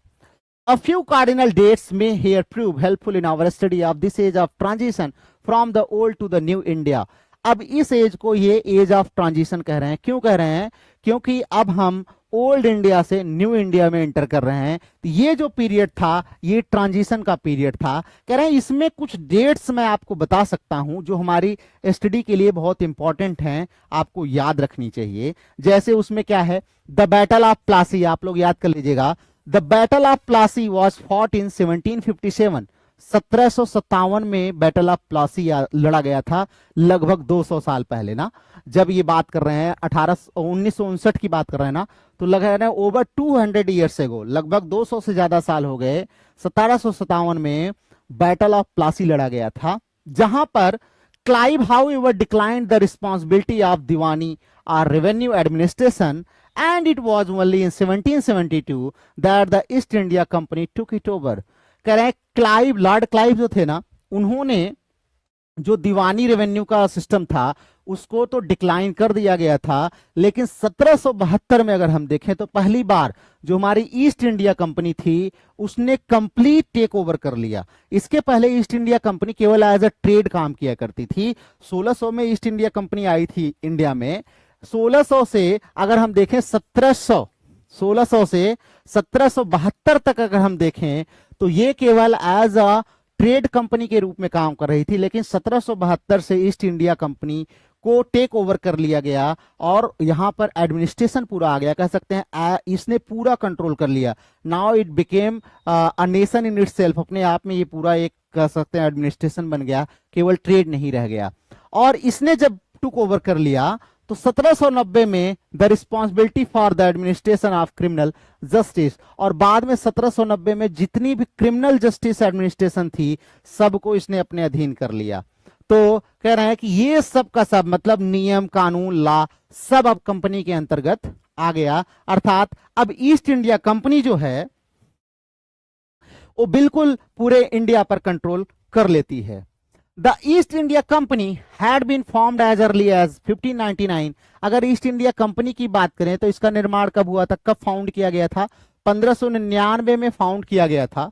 A few cardinal dates may here prove helpful in our study of this age of transition from the old to the new India। अब इस एज को ये एज ऑफ ट्रांजिशन कह रहे हैं। क्यों कह रहे हैं? क्योंकि अब हम ओल्ड इंडिया से न्यू इंडिया में एंटर कर रहे हैं। तो ये जो पीरियड था ये ट्रांजिशन का पीरियड था। कह रहे हैं इसमें कुछ डेट्स मैं आपको बता सकता हूं जो हमारी स्टडी के लिए बहुत इंपॉर्टेंट हैं, आपको याद रखनी चाहिए। जैसे उसमें क्या है, द बैटल ऑफ प्लासी, आप लोग याद कर लीजिएगा। The battle of Plassey was fought in 1757। 1757 में बैटल ऑफ प्लासी लड़ा गया था, लगभग 200 साल पहले ना। जब ये बात कर रहे हैं 1959 की बात कर रहे हैं ना, तो लग रहा है ओवर 200 ईयर्स एगो, लगभग 200 से ज्यादा साल हो गए। 1757 में बैटल ऑफ प्लासी लड़ा गया था, जहां पर Clive however declined the responsibility of diwani और revenue administration and it was only in 1772 that the East India Company took it over। कह रहे हैं क्लाइव, लॉर्ड क्लाइव जो थे ना, उन्होंने जो दीवानी रेवेन्यू का सिस्टम था उसको तो डिक्लाइन कर दिया गया था, लेकिन 1772 में अगर हम देखें तो पहली बार जो हमारी ईस्ट इंडिया कंपनी थी उसने कंप्लीट टेक ओवर कर लिया। इसके पहले ईस्ट इंडिया कंपनी केवल एज अ ट्रेड काम किया करती थी। 1600 में ईस्ट इंडिया कंपनी आई थी इंडिया में। 1600 से अगर हम देखें 1600 से 1772 तक अगर हम देखें तो ये केवल एज अ ट्रेड कंपनी के रूप में काम कर रही थी, लेकिन 1772 से ईस्ट इंडिया कंपनी को टेक ओवर कर लिया गया और यहां पर एडमिनिस्ट्रेशन पूरा आ गया, कह सकते हैं इसने पूरा कंट्रोल कर लिया। Now it became a nation in itself, अपने आप में ये पूरा एक कह सकते हैं एडमिनिस्ट्रेशन बन गया, केवल ट्रेड नहीं रह गया। और इसने जब टुक ओवर कर लिया तो 1790 में the responsibility for the administration of criminal justice, और बाद में 1790 में जितनी भी क्रिमिनल जस्टिस एडमिनिस्ट्रेशन थी सबको इसने अपने अधीन कर लिया। तो कह रहे हैं कि ये सब का सब मतलब नियम कानून लॉ सब अब कंपनी के अंतर्गत आ गया, अर्थात अब ईस्ट इंडिया कंपनी जो है वो बिल्कुल पूरे इंडिया पर कंट्रोल कर लेती है। The East India Company had been formed as early as 1599। अगर ईस्ट इंडिया कंपनी की बात करें तो इसका निर्माण कब हुआ था, कब फाउंड किया गया था? 1599 में फाउंड किया गया था।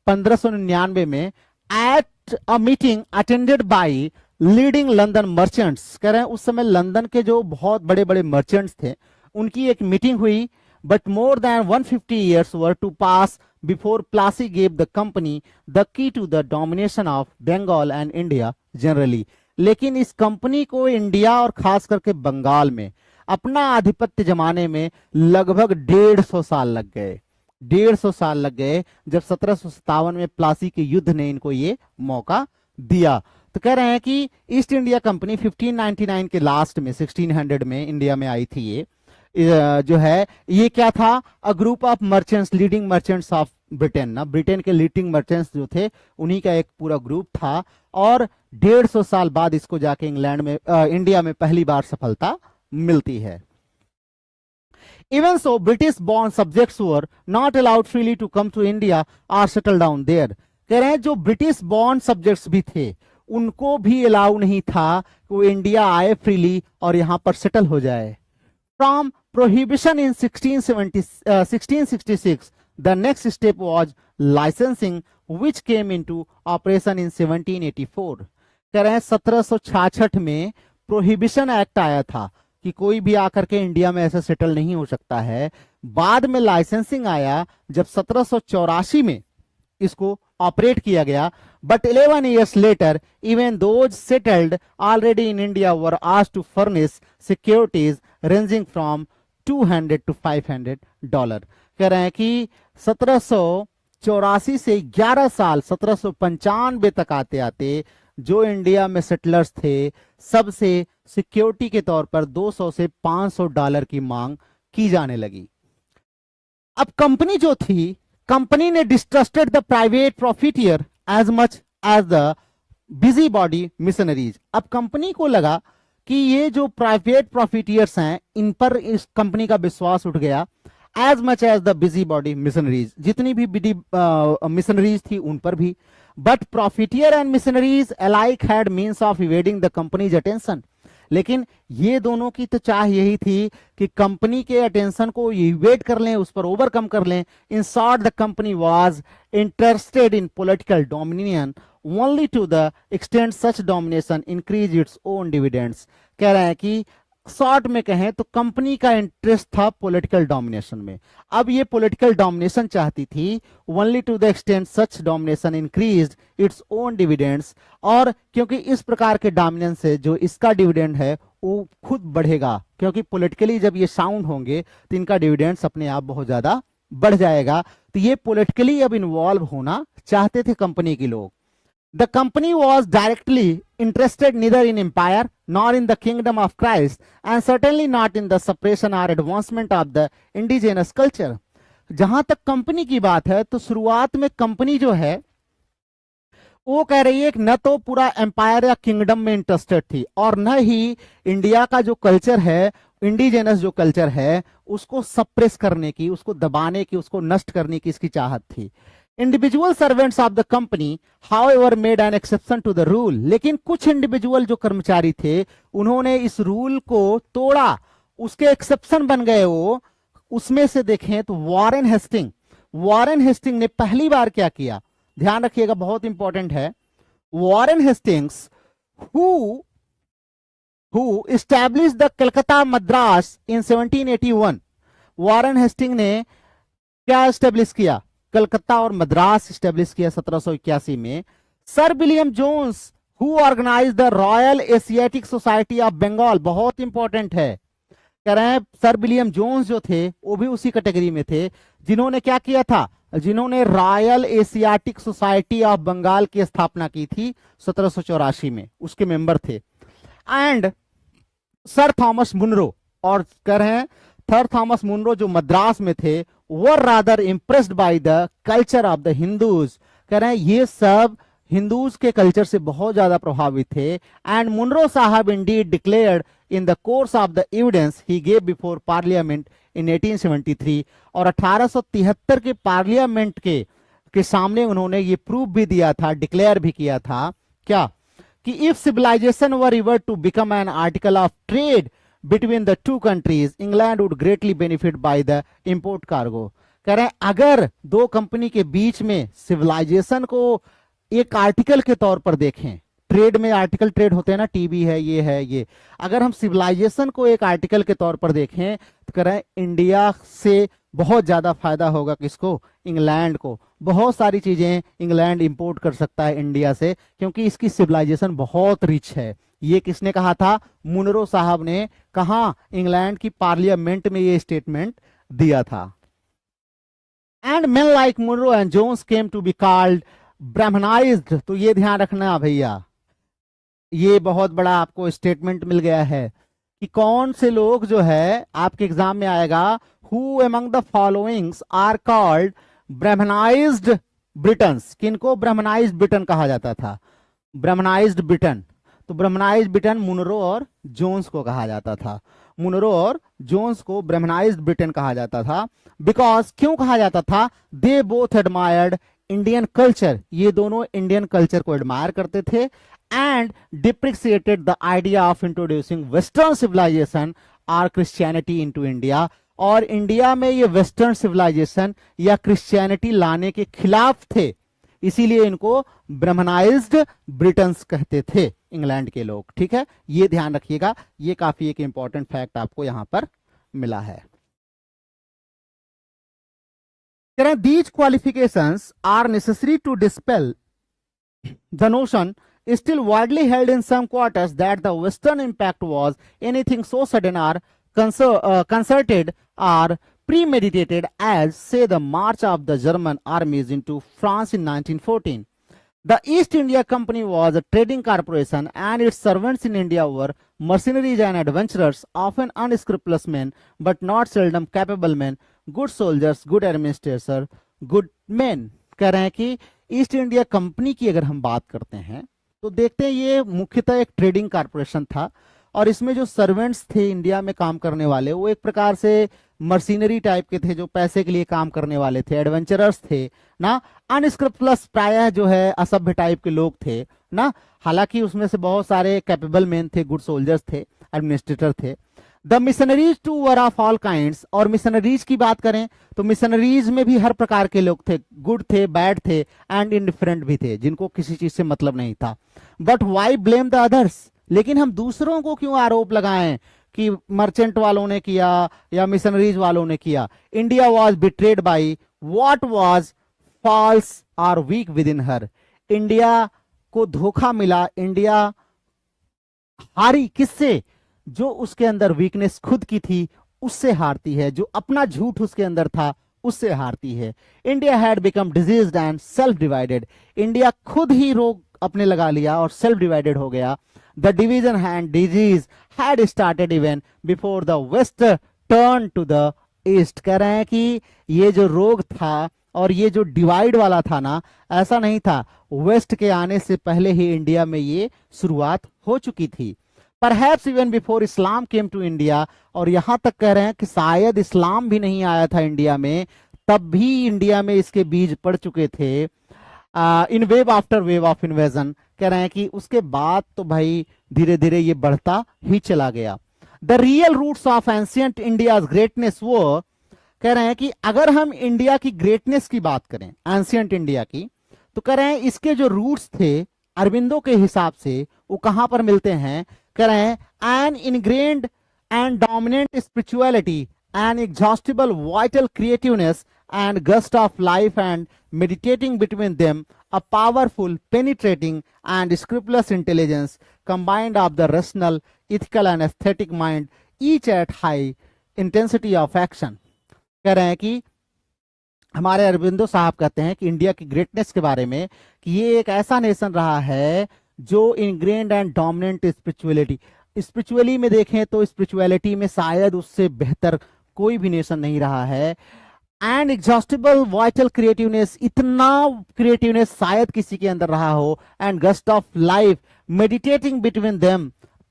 1599 में at a meeting attended by leading London merchants. कह रहे हैं उस समय लंदन के जो बहुत बड़े बड़े मर्चेंट्स थे उनकी एक मीटिंग हुई, but more than 150 years were to pass before Plassey gave the company the key to the domination of Bengal and India generally। लेकिन इस कंपनी को इंडिया और खास करके बंगाल में अपना आधिपत्य जमाने में लगभग 150 साल लग गए। 150 साल लग गए जब 1757 में प्लासी के युद्ध ने इनको ये मौका दिया। तो कह रहे हैं कि ईस्ट इंडिया कंपनी 1599 के लास्ट में 1600 में इंडिया में आई थी। ये जो है ये क्या था, a group of merchants, leading merchants of Britain ना, ब्रिटेन के लीडिंग मर्चेंट्स जो थे उन्हीं का एक पूरा ग्रुप था। और 150 साल बाद इसको जाके इंग्लैंड में इंडिया में पहली बार सफलता मिलती है। Even so, British born subjects were not allowed freely to come to India or settle down there। कह रहे हैं जो ब्रिटिश बॉर्न सब्जेक्ट्स भी थे उनको भी अलाउ नहीं था कि वो इंडिया आए फ्रीली और यहां पर सेटल हो जाए। From prohibition in 1666, the next step was licensing, which came into operation in 1784। कह रहे हैं 1766 में प्रोहिबिशन एक्ट आया था कि कोई भी आकर के इंडिया में ऐसे सेटल नहीं हो सकता है। बाद में लाइसेंसिंग आया जब 1784 में इसको ऑपरेट किया गया। But 11 years later, even those settled already in India were asked to furnish securities ranging from $200 to $500। कह रहे हैं कि 1784 से 11 साल 1795 तक आते आते जो इंडिया में सेटलर्स थे सबसे सिक्योरिटी के तौर पर $200 से $500 की मांग की जाने लगी। अब कंपनी जो थी, कंपनी ने distrusted the private profiteer as much as the busybody missionaries. अब कंपनी को लगा कि ये जो प्राइवेट प्रॉफिटियर्स हैं इन पर इस कंपनी का विश्वास उठ गया, as much as the busybody missionaries, जितनी भी मिशनरीज थी उन पर भी। But profiteer and missionaries alike had means of evading the company's attention. लेकिन ये दोनों की तो चाह यही थी कि कंपनी के अटेंशन को इवेट कर लें, उस पर ओवरकम कर लें। In short the company was interested in political dominion only to the extend such domination increase its own dividends. कह रहे हैं कि शॉर्ट में कहें तो कंपनी का इंटरेस्ट था पॉलिटिकल डोमिनेशन में। अब ये पॉलिटिकल डोमिनेशन चाहती थी only to the extent such domination increased its own dividends, और क्योंकि इस प्रकार के डोमिनेंस से जो इसका डिविडेंड है वो खुद बढ़ेगा, क्योंकि पॉलिटिकली जब ये साउंड होंगे तो इनका डिविडेंड्स अपने आप बहुत ज्यादा बढ़ जाएगा। तो ये पॉलिटिकली अब इन्वॉल्व होना चाहते थे कंपनी के लोग। The company was directly interested neither in empire nor in the kingdom of Christ, and certainly not in the suppression or advancement of the indigenous culture. जहां तक कंपनी की बात है तो शुरुआत में कंपनी जो है वो कह रही है कि न तो पूरा एम्पायर या किंगडम में इंटरेस्टेड थी और न ही इंडिया का जो कल्चर है, इंडिजेनस जो कल्चर है, उसको सप्रेस करने की, उसको दबाने की, उसको नष्ट करने की इसकी चाहत थी। Individual servants of the company however made an exception to the rule. लेकिन कुछ इंडिविजुअल जो कर्मचारी थे उन्होंने इस रूल को तोड़ा, उसके एक्सेप्शन बन गए वो। उसमें से देखें तो वॉरेन हेस्टिंग ने पहली बार क्या किया, ध्यान रखिएगा, बहुत इंपॉर्टेंट है। Warren Hastings who establish the Calcutta Madras in 1781। Warren Hasting ने क्या एस्टेब्लिश किया, कलकत्ता और मद्रास एस्टेब्लिश किया 1781 में। Sir William Jones who organise the Royal Asiatic Society of Bengal, बहुत इंपॉर्टेंट है, कह रहे हैं सर विलियम जोन्स जो थे वो भी उसी कैटेगरी में थे, जिन्होंने क्या किया था, जिन्होंने Royal Asiatic Society of Bengal की स्थापना की थी 1784 में, उसके मेंबर थे। एंड सर थॉमस मुनरो, और कह रहे हैं सर थॉमस मुनरो जो मद्रास में थे, were rather impressed by the culture of the Hindus. कह रहे हैं ये सब हिंदूज के कल्चर से बहुत ज्यादा प्रभावित थे। एंड मुनरो साहब Indeed declared in the course of the evidence he gave before parliament in 1873, और 1873 के पार्लियामेंट के सामने उन्होंने ये प्रूफ भी दिया था, डिक्लेयर भी किया था क्या, कि if civilisation were ever to become an article of trade between the two countries, England would greatly benefit by the import cargo. कह रहे हैं अगर दो कंपनी के बीच में सिविलाइजेशन को एक आर्टिकल के तौर पर देखें, ट्रेड में आर्टिकल ट्रेड होते हैं ना, टीवी है, ये, अगर हम सिविलाइजेशन को एक आर्टिकल के तौर पर देखें तो कह रहे हैं इंडिया से बहुत ज्यादा फायदा होगा किसको, इंग्लैंड को। बहुत सारी चीजें इंग्लैंड इंपोर्ट कर सकता है इंडिया से, क्योंकि इसकी सिविलाइजेशन बहुत रिच है। ये किसने कहा था, मुनरो साहब ने कहा, इंग्लैंड की पार्लियामेंट में ये स्टेटमेंट दिया था। And men like Munro and Jones came to be called ब्राह्मणाइज्ड। तो ये ध्यान रखना भैया, ये बहुत बड़ा आपको स्टेटमेंट मिल गया है कि कौन से लोग जो है आपके एग्जाम में आएगा, who among the followings are called Brahmanised Britons. किनको ब्राह्मणाइज्ड ब्रिटन कहा जाता था, ब्राह्मणाइज्ड ब्रिटन। तो ब्राह्मणाइज्ड ब्रिटन मुनरो और जोन्स को कहा जाता था, मुनरो और जोन्स को ब्राह्मणाइज्ड ब्रिटन कहा जाता था। बिकॉज क्यों कहा जाता था, they both admired Indian culture, ये दोनों इंडियन कल्चर को एडमायर करते थे, and depreciated the idea of introducing western civilisation और क्रिश्चियनिटी इनटू इंडिया। और इंडिया में ये वेस्टर्न सिविलाइजेशन या क्रिश्चियनिटी लाने के खिलाफ थे, इसीलिए इनको ब्राह्मणाइज्ड ब्रिटन्स कहते थे इंग्लैंड के लोग। ठीक है, ये ध्यान रखिएगा, ये काफी एक इंपॉर्टेंट फैक्ट आपको यहां पर मिला है। These qualifications are necessary to dispel the notion still widely held in some quarters that the Western impact was anything so sudden or concerted or premeditated as, say, the march of the German armies into France in 1914. The East India Company was a trading corporation, and its servants in India were mercenaries and adventurers, often unscrupulous men, but not seldom capable men, good soldiers, good administrator, good man. कह रहे हैं कि ईस्ट इंडिया कंपनी की अगर हम बात करते हैं तो देखते हैं ये मुख्यतः एक ट्रेडिंग कारपोरेशन था, और इसमें जो सर्वेंट्स थे इंडिया में काम करने वाले, वो एक प्रकार से मर्सिनरी टाइप के थे, जो पैसे के लिए काम करने वाले थे, एडवेंचरर्स थे ना। अनस्क्रिप्टलेस प्रायः जो है असभ्य टाइप के लोग थे ना। हालांकि उसमें से बहुत सारे कैपेबल मैन थे, गुड सोल्जर्स थे, एडमिनिस्ट्रेटर थे। The missionaries too were of all kinds, और मिशनरीज की बात करें तो मिशनरीज में भी हर प्रकार के लोग थे, गुड थे, बैड थे, एंड इंडिफरेंट भी थे, जिनको किसी चीज से मतलब नहीं था। But why blame the others, लेकिन हम दूसरों को क्यों आरोप लगाएं कि मर्चेंट वालों ने किया या मिशनरीज वालों ने किया। India was betrayed by what was false और weak within her, India को धोखा मिला, इंडिया हारी किससे, जो उसके अंदर वीकनेस खुद की थी उससे हारती है, जो अपना झूठ उसके अंदर था उससे हारती है। India had become diseased and self divided, India खुद ही रोग अपने लगा लिया और सेल्फ डिवाइडेड हो गया। The division and disease had started even before the west turn to the east, कह रहे हैं कि ये जो रोग था और ये जो डिवाइड वाला था ना, ऐसा नहीं था, वेस्ट के आने से पहले ही इंडिया में ये शुरुआत हो चुकी थी। Perhaps even before Islam came to India, और यहां तक कह रहे हैं कि शायद इस्लाम भी नहीं आया था इंडिया में, तब भी इंडिया में इसके बीज पड़ चुके थे। In wave after wave of invasion, कह रहे हैं कि उसके बाद तो भाई धीरे धीरे ये बढ़ता ही चला गया। The real roots of ancient India greatness, वो कह रहे हैं कि अगर हम इंडिया की ग्रेटनेस की बात करें, एंशियंट इंडिया की, तो कह रहे हैं इसके जो रूट्स थे अरविंदो के हिसाब से वो कहां पर मिलते हैं। कह रहे हैं an ingrained and dominant spirituality, an exhaustible vital creativeness and gust of life, and meditating between them a powerful, penetrating and scrupulous intelligence combined of the rational, ethical and aesthetic mind, each at high intensity of action। कह रहे हैं कि हमारे अरविंदो साहब कहते हैं कि इंडिया की ग्रेटनेस के बारे में कि ये एक ऐसा नेशन रहा है जो ingrained and dominant spirituality, spiritually में देखें तो स्पिरिचुअलिटी में शायद उससे बेहतर कोई भी नेशन नहीं रहा है। एंड एग्जॉस्टिबल वाइटल क्रिएटिवनेस, इतना क्रिएटिवनेस शायद किसी के अंदर रहा हो। And gust of life, meditating between them,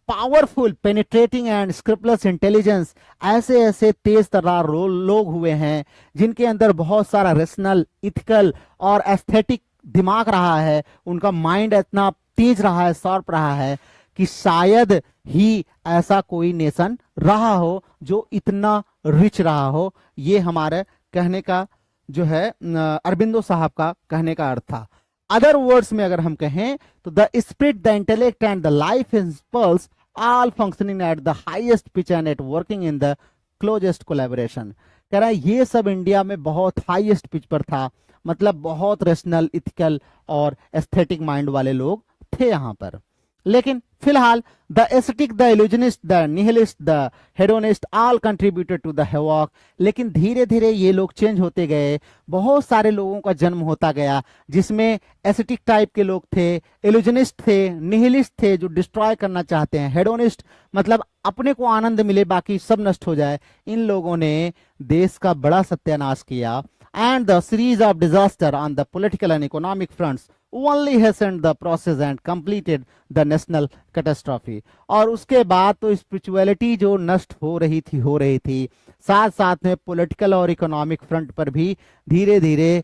powerful, penetrating and scriptless intelligence, ऐसे ऐसे तेज तर्रार लोग हुए हैं जिनके अंदर बहुत सारा रेशनल, इथिकल और एस्थेटिक दिमाग रहा है, उनका माइंड इतना तेज रहा है, शार्प रहा है कि शायद ही ऐसा कोई नेशन रहा हो जो इतना रिच रहा हो। ये हमारे कहने का जो है अरबिंदो साहब का कहने का अर्थ था। अदर वर्ड्स में अगर हम कहें तो the spirit, the intellect and the life impulse all functioning at the highest pitch and at working in the closest collaboration. कह रहा है ये सब इंडिया में बहुत हाईएस्ट पिच पर था, मतलब बहुत रेशनल, इथिकल और एस्थेटिक माइंड वाले लोग थे यहाँ पर। लेकिन फिलहाल the aesthetic, the illusionist, the nihilist, the hedonist all contributed to the havoc. लेकिन धीरे धीरे ये लोग चेंज होते गए, बहुत सारे लोगों का जन्म होता गया जिसमें एस्थेटिक टाइप के लोग थे, इल्यूजनिस्ट थे, निहिलिस्ट थे जो डिस्ट्रॉय करना चाहते हैं, हेडोनिस्ट मतलब अपने को आनंद मिले बाकी सब नष्ट हो जाए। इन लोगों ने देश का बड़ा सत्यानाश किया। And the series of disaster on the political and economic fronts only hastened the process and completed the national catastrophe। और उसके बाद तो स्पिरिचुअलिटी जो नष्ट हो रही थी, साथ साथ में पॉलिटिकल और इकोनॉमिक फ्रंट पर भी धीरे धीरे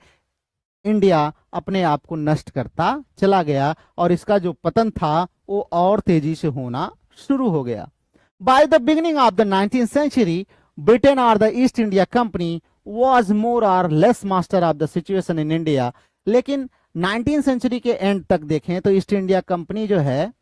इंडिया अपने आप को नष्ट करता चला गया और इसका जो पतन था वो और तेजी से होना शुरू हो गया। By the beginning of the 19th century, Britain or the East India Company was more or less master of the situation in India। लेकिन 19th सेंचुरी के एंड तक देखें तो ईस्ट इंडिया कंपनी जो है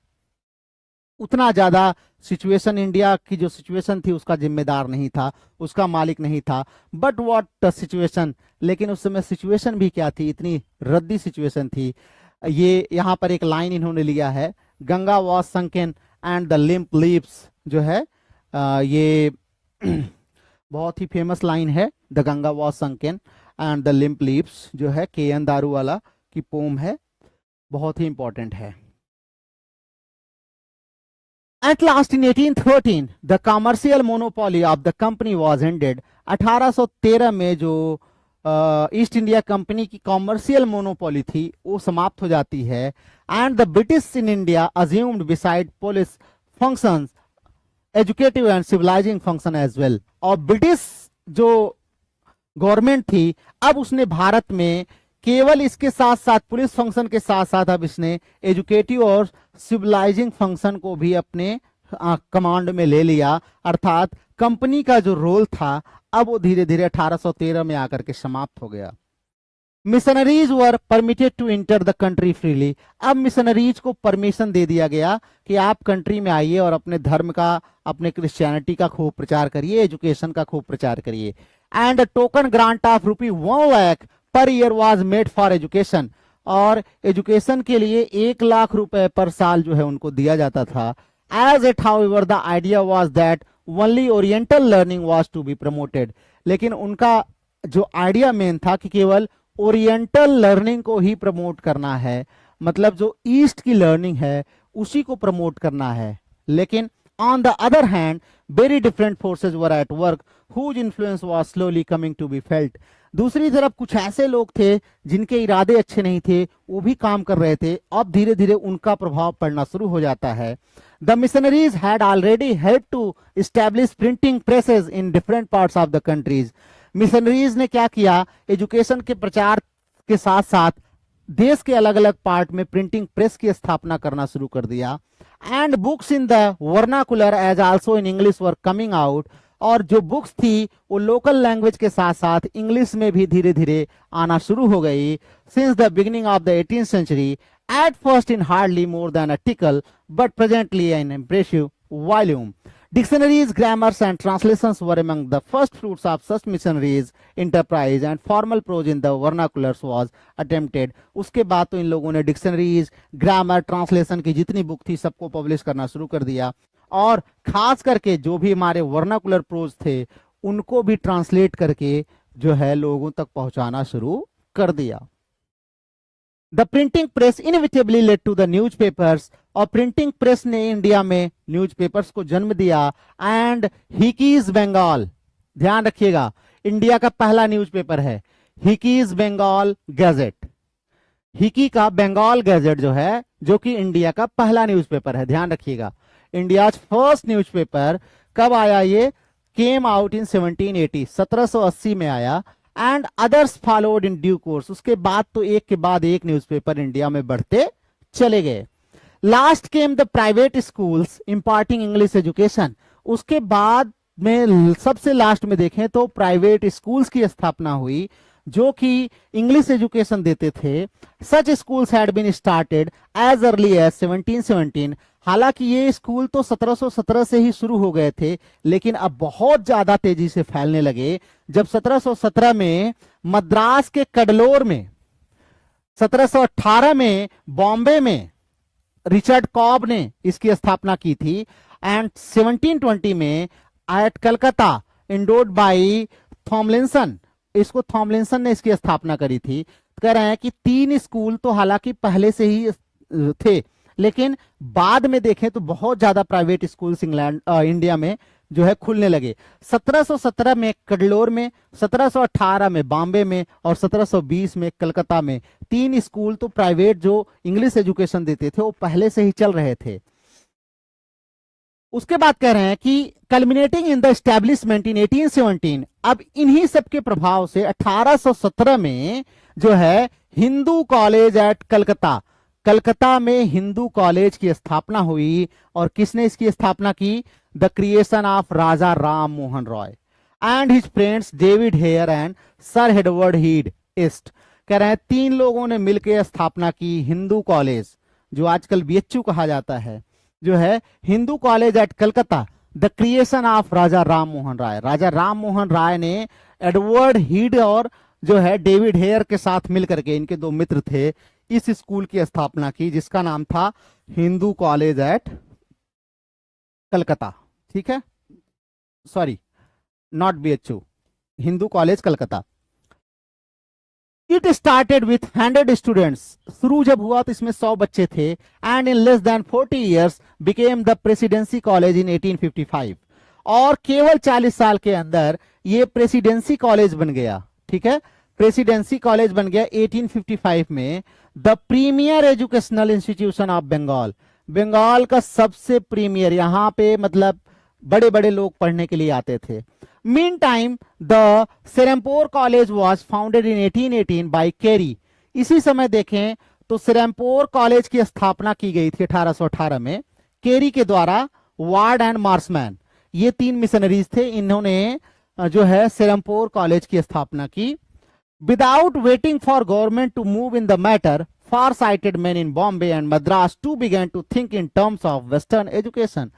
उतना ज्यादा सिचुएशन, इंडिया की जो सिचुएशन थी उसका जिम्मेदार नहीं था, उसका मालिक नहीं था। बट व्हाट द सिचुएशन, लेकिन उस समय सिचुएशन भी क्या थी, इतनी रद्दी सिचुएशन थी। ये यहाँ पर एक लाइन इन्होंने लिया है, Ganga was sunken and the limp leaves, जो है ये बहुत ही फेमस लाइन है, the Ganga was sunken and the limp leaves, जो है के.एन. दारूवाला की पोम है, बहुत ही इंपॉर्टेंट है। At last in 1813 the commercial monopoly of the company was ended। 1813 में जो ईस्ट इंडिया कंपनी की कॉमर्शियल मोनोपोली थी वो समाप्त हो जाती है। And the British in India assumed beside police functions educative and civilising function as well. और ब्रिटिश जो गवर्नमेंट थी, अब उसने भारत में केवल इसके साथ साथ पुलिस फंक्शन के साथ साथ अब इसने एजुकेटिव और सिविलाइजिंग फंक्शन को भी अपने कमांड में ले लिया। अर्थात कंपनी का जो रोल था अब वो धीरे धीरे 1813 में आकर के समाप्त हो गया। Missionaries were permitted to enter the country freely. अब मिशनरीज को परमिशन दे दिया गया कि आप कंट्री में आइए और अपने धर्म का, अपने क्रिश्चियनिटी का खूब प्रचार करिए, एजुकेशन का खूब प्रचार करिए। And token grant of ₹1 lakh per year was made for education. और एजुकेशन के लिए 1 लाख रुपए पर साल जो है उनको दिया जाता था। As it however the idea was that only oriental learning was to be promoted. लेकिन उनका जो आइडिया मेन था कि केवल ओरिएंटल लर्निंग को ही प्रमोट करना है, मतलब जो ईस्ट की लर्निंग है उसी को प्रमोट करना है। लेकिन on the other hand very different forces were at work whose influence was slowly coming to be felt. दूसरी तरफ कुछ ऐसे लोग थे जिनके इरादे अच्छे नहीं थे, वो भी काम कर रहे थे, अब धीरे धीरे उनका प्रभाव पड़ना शुरू हो जाता है। The missionaries had already help to establish printing presses in different parts of the countries. Missionaries ने क्या किया, एजुकेशन के प्रचार के साथ साथ देश के अलग अलग पार्ट में प्रिंटिंग प्रेस की स्थापना करना शुरू कर दिया। And books in the vernacular as also in English were coming out. और जो बुक्स थी वो लोकल लैंग्वेज के साथ साथ इंग्लिश में भी धीरे धीरे आना शुरू हो गई। Since the beginning of the 18th century, at first in hardly more than a tickle, but presently an impressive volume. Dictionaries, grammars and translations were among the first fruits of such missionaries enterprise, and formal prose in the vernaculars was attempted. उसके बाद तो इन लोगों ने डिक्शनरीज, ग्रामर, ट्रांसलेशन की जितनी बुक थी सबको पब्लिश करना शुरू कर दिया। और खास करके जो भी हमारे वर्नाकुलर प्रोज थे उनको भी ट्रांसलेट करके जो है लोगों तक पहुंचाना शुरू कर दिया। The printing press inevitably led to the newspapers. और प्रिंटिंग प्रेस ने इंडिया में न्यूज़पेपर्स को जन्म दिया। एंड हिकीज बंगाल, ध्यान रखिएगा इंडिया का पहला न्यूज़पेपर है हिकीज बंगाल गैजेट। हिकी का बंगाल गैजेट जो है, जो कि इंडिया का पहला न्यूज़पेपर है, ध्यान रखिएगा। इंडिया फर्स्ट न्यूज़पेपर कब आया, ये केम आउट इन 1780, 1780 में आया। And others followed in due course. उसके बाद तो एक के बाद एक न्यूज़पेपर इंडिया में बढ़ते चले गए। Last came the private schools imparting English education. उसके बाद में सबसे लास्ट में देखें तो प्राइवेट स्कूल्स की स्थापना हुई जो कि इंग्लिश एजुकेशन देते थे। Such schools had been started as early as 1717। हालांकि ये स्कूल तो 1717 से ही शुरू हो गए थे, लेकिन अब बहुत ज्यादा तेजी से फैलने लगे जब 1717 में मद्रास के कडलोर में, 1718 में बॉम्बे में रिचर्ड कॉब ने इसकी स्थापना की थी। एंड 1720 में एट कलकत्ता इंडोर्ड बाई थॉमलिंसन, इसको थॉमलिंसन ने इसकी स्थापना करी थी। कह रहे हैं कि 3 स्कूल तो हालांकि पहले से ही थे, लेकिन बाद में देखें तो बहुत ज्यादा प्राइवेट स्कूल्स इंडिया में जो है खुलने लगे। 1717 में कडलोर में, 1718 में बॉम्बे में और 1720 में कलकत्ता में 3 स्कूल तो प्राइवेट जो इंग्लिश एजुकेशन देते थे वो पहले से ही चल रहे थे। उसके बाद कह रहे हैं कि कल्मिनेटिंग इन द एस्टैब्लिशमेंट इन 1817। अब इन्हीं सबके प्रभाव से 1817 में जो है हिंदू कॉलेज एट कलकत्ता, कलकत्ता में हिंदू कॉलेज की स्थापना हुई। और किसने इसकी स्थापना की, the creation of Raja Ram Mohan Roy and his friends David Hare and sir Edward Hyde East. कह रहे हैं 3 लोगों ने मिलकर स्थापना की हिंदू कॉलेज, जो आजकल बीएचयू कहा जाता है, जो है Hindu College at Calcutta, the creation of Raja Ram Mohan Roy. Raja Ram Mohan Roy ने एडवर्ड हीड और जो है डेविड हेयर के साथ मिलकर के, इनके 2 मित्र थे, इस स्कूल की स्थापना की जिसका नाम था हिंदू कॉलेज एट कलकत्ता। ठीक है, sorry not BHU, Hindu college Calcutta. It started with 100 students. शुरू जब हुआ तो इसमें 100 बच्चे थे। And in less than 40 years became the presidency college in 1855। और केवल 40 साल के अंदर ये प्रेसिडेंसी कॉलेज बन गया। ठीक है, प्रेसिडेंसी कॉलेज बन गया 1855 में। The premier educational institution of Bengal, Bengal का सबसे प्रीमियर, यहाँ पे मतलब बड़े बड़े लोग पढ़ने के लिए आते थे। Meantime the Serampore College was founded in 1818 by Carey. इसी समय देखें तो सेरमपोर कॉलेज की स्थापना की गई थी 1818 में केरी के द्वारा। वार्ड एंड मार्समैन, ये 3 मिशनरीज थे, इन्होंने जो है सेरमपोर कॉलेज की स्थापना की। Without waiting for government to move in the matter, far sighted man in Bombay and Madras to begin to think in terms of western education.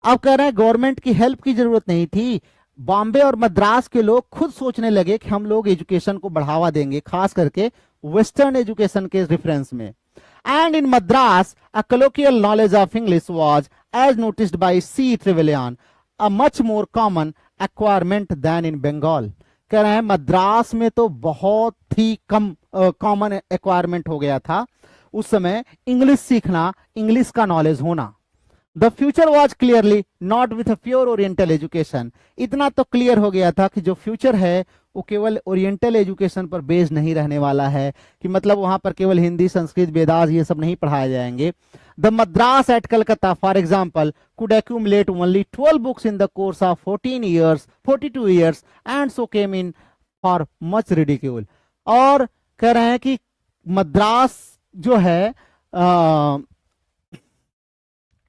अब कह रहे हैं गवर्नमेंट की हेल्प की जरूरत नहीं थी, बॉम्बे और मद्रास के लोग खुद सोचने लगे कि हम लोग एजुकेशन को बढ़ावा देंगे, खास करके वेस्टर्न एजुकेशन के रेफरेंस में। And in Madras a colloquial knowledge of English was, as noticed by C. Trevelyan, a much more common acquirement than in Bengal। कह रहे हैं मद्रास में तो बहुत ही कम कॉमन एक्वायरमेंट हो गया था उस समय इंग्लिश सीखना, इंग्लिश का नॉलेज होना। The future was clearly not with pure oriental education. इतना तो क्लियर हो गया था कि जो फ्यूचर है वो केवल ओरिएंटल एजुकेशन पर बेस्ड नहीं रहने वाला है, कि मतलब वहां पर केवल हिंदी, संस्कृत, वेदास ये सब नहीं पढ़ाए जाएंगे। The madrasa at Calcutta for example could accumulate only 12 books in the course of 42 years and so came in for much ridicule। और कह रहे हैं कि मद्रास जो है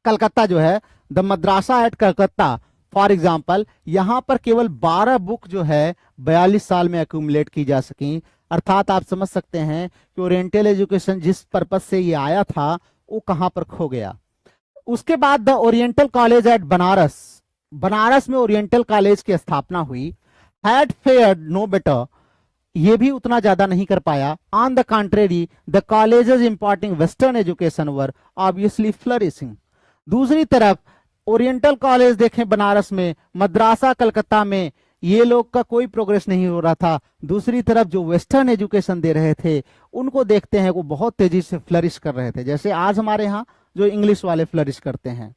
कलकत्ता जो है, the madrasa at Calcutta for example, यहां पर केवल 12 बुक जो है 42 साल में एक्यूमुलेट की जा सकी। अर्थात आप समझ सकते हैं कि ओरिएंटल एजुकेशन जिस पर्पज से ये आया था वो कहां पर खो गया। उसके बाद the oriental college eight Banaras, Banaras में ओरिएंटल कॉलेज की स्थापना हुई। हैड फेयर्ड नो बेटर, ये भी उतना ज्यादा नहीं कर पाया। On the contrary the colleges importing western education were obviously flourishing. दूसरी तरफ ओरिएंटल कॉलेज देखें बनारस में, मद्रासा कलकत्ता में, ये लोग का कोई प्रोग्रेस नहीं हो रहा था। दूसरी तरफ जो वेस्टर्न एजुकेशन दे रहे थे उनको देखते हैं वो बहुत तेजी से फ्लरिश कर रहे थे, जैसे आज हमारे यहाँ जो इंग्लिश वाले फ्लरिश करते हैं।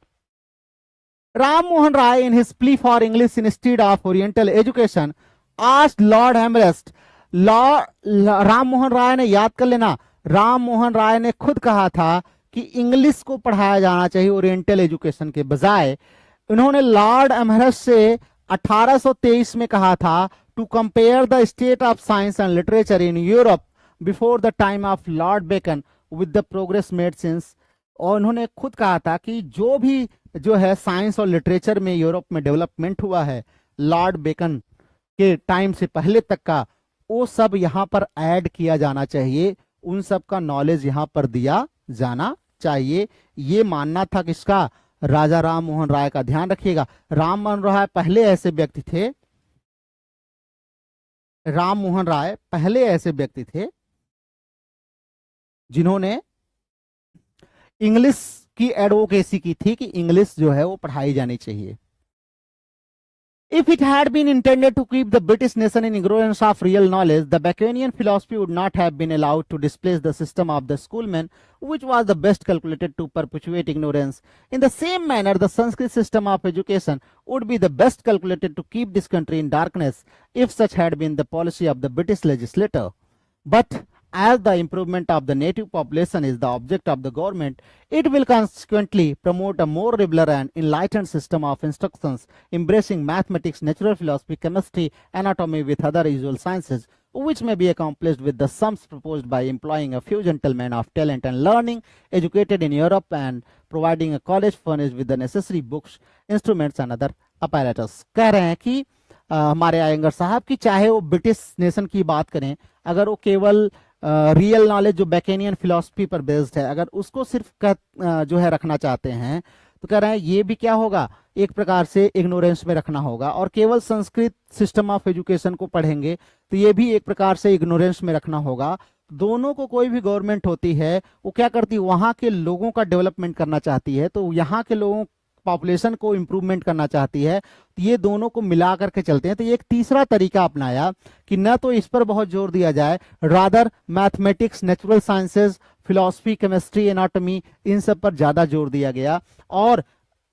Ram Mohan Roy in his plea for English instead of oriental education asked Lord Amherst. Ram Mohan Roy ने, याद कर लेना, राम मोहन राय ने खुद कहा था कि इंग्लिश को पढ़ाया जाना चाहिए ओरिएंटल एजुकेशन के बजाय। उन्होंने लॉर्ड एमहरस्ट से 1823 में कहा था to compare the state of science and literature in Europe before the time of Lord Bacon with the progress made since. और उन्होंने खुद कहा था कि जो भी जो है साइंस और लिटरेचर में यूरोप में डेवलपमेंट हुआ है लॉर्ड बेकन के टाइम से पहले तक का, वो सब यहाँ पर ऐड किया जाना चाहिए, उन सब का नॉलेज यहाँ पर दिया जाना चाहिए। ये मानना था किसका? राजा राम मोहन राय का। ध्यान रखिएगा, राम मोहन राय पहले ऐसे व्यक्ति थे, राम मोहन राय पहले ऐसे व्यक्ति थे जिन्होंने इंग्लिश की एडवोकेसी की थी कि इंग्लिश जो है वो पढ़ाई जानी चाहिए। If it had been intended to keep the British nation in ignorance of real knowledge, the Baconian philosophy would not have been allowed to displace the system of the schoolmen, which was the best calculated to perpetuate ignorance. In the same manner, the Sanskrit system of education would be the best calculated to keep this country in darkness, if such had been the policy of the British legislator. But as the improvement of the native population is the object of the government, it will consequently promote a more liberal and enlightened system of instructions, embracing mathematics, natural philosophy, chemistry, anatomy with other usual sciences, which may be accomplished with the sums proposed by employing a few gentlemen of talent and learning, educated in Europe, and providing a college furnished with the necessary books, instruments, and other apparatus। कह रहे हैं कि हमारे आयंगर साहब की चाहे वो ब्रिटिश नेशन की बात करें, अगर वो केवल रियल नॉलेज जो बैकेनियन फिलॉसफी पर बेस्ड है, अगर उसको सिर्फ जो है रखना चाहते हैं, तो कह रहे हैं ये भी क्या होगा, एक प्रकार से इग्नोरेंस में रखना होगा। और केवल संस्कृत सिस्टम ऑफ एजुकेशन को पढ़ेंगे तो ये भी एक प्रकार से इग्नोरेंस में रखना होगा। दोनों को कोई भी गवर्नमेंट होती है वो क्या करती है, वहां के लोगों का डेवलपमेंट करना चाहती है, तो यहाँ के लोगों पॉपुलेशन को इंप्रूवमेंट करना चाहती है, तो ये दोनों को मिला करके चलते हैं। तो ये एक तीसरा तरीका अपनाया कि न तो इस पर बहुत जोर दिया जाए, rather mathematics, natural sciences, philosophy, chemistry, anatomy, इन सब पर ज्यादा जोर दिया गया। और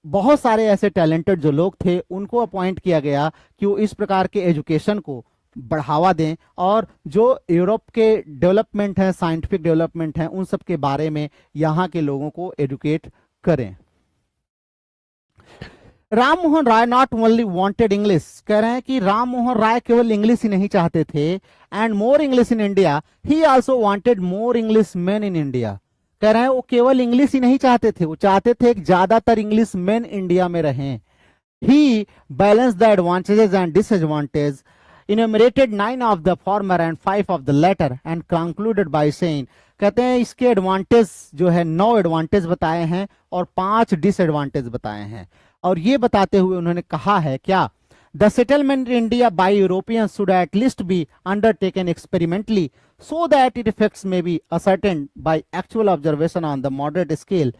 बहुत सारे ऐसे टैलेंटेड जो लोग थे उनको अपॉइंट किया गया कि वो इस प्रकार के एजुकेशन को बढ़ावा दें और जो यूरोप के डेवलपमेंट है, साइंटिफिक डेवलपमेंट है, उन सब के बारे में यहाँ के लोगों को एजुकेट करें। राम मोहन राय नॉट ओनली वांटेड इंग्लिश, कह रहे हैं कि राम मोहन राय केवल इंग्लिश ही नहीं चाहते थे, and more English in India, he also wanted more English man in India. कह रहे हैं वो केवल इंग्लिश ही नहीं चाहते थे, वो चाहते थे कि ज्यादातर इंग्लिश मैन इंडिया में रहें। He balance the advantages and disadvantage, enumerated 9 of the former and 5 of the latter and concluded by saying, कहते हैं इसके एडवांटेज जो है 9 एडवांटेज बताए हैं और 5 डिसएडवांटेज बताए हैं, और ये बताते हुए उन्होंने कहा है क्या, the settlement in India by Europeans should at least be undertaken experimentally so that its effects may be ascertained by actual observation on the moderate scale.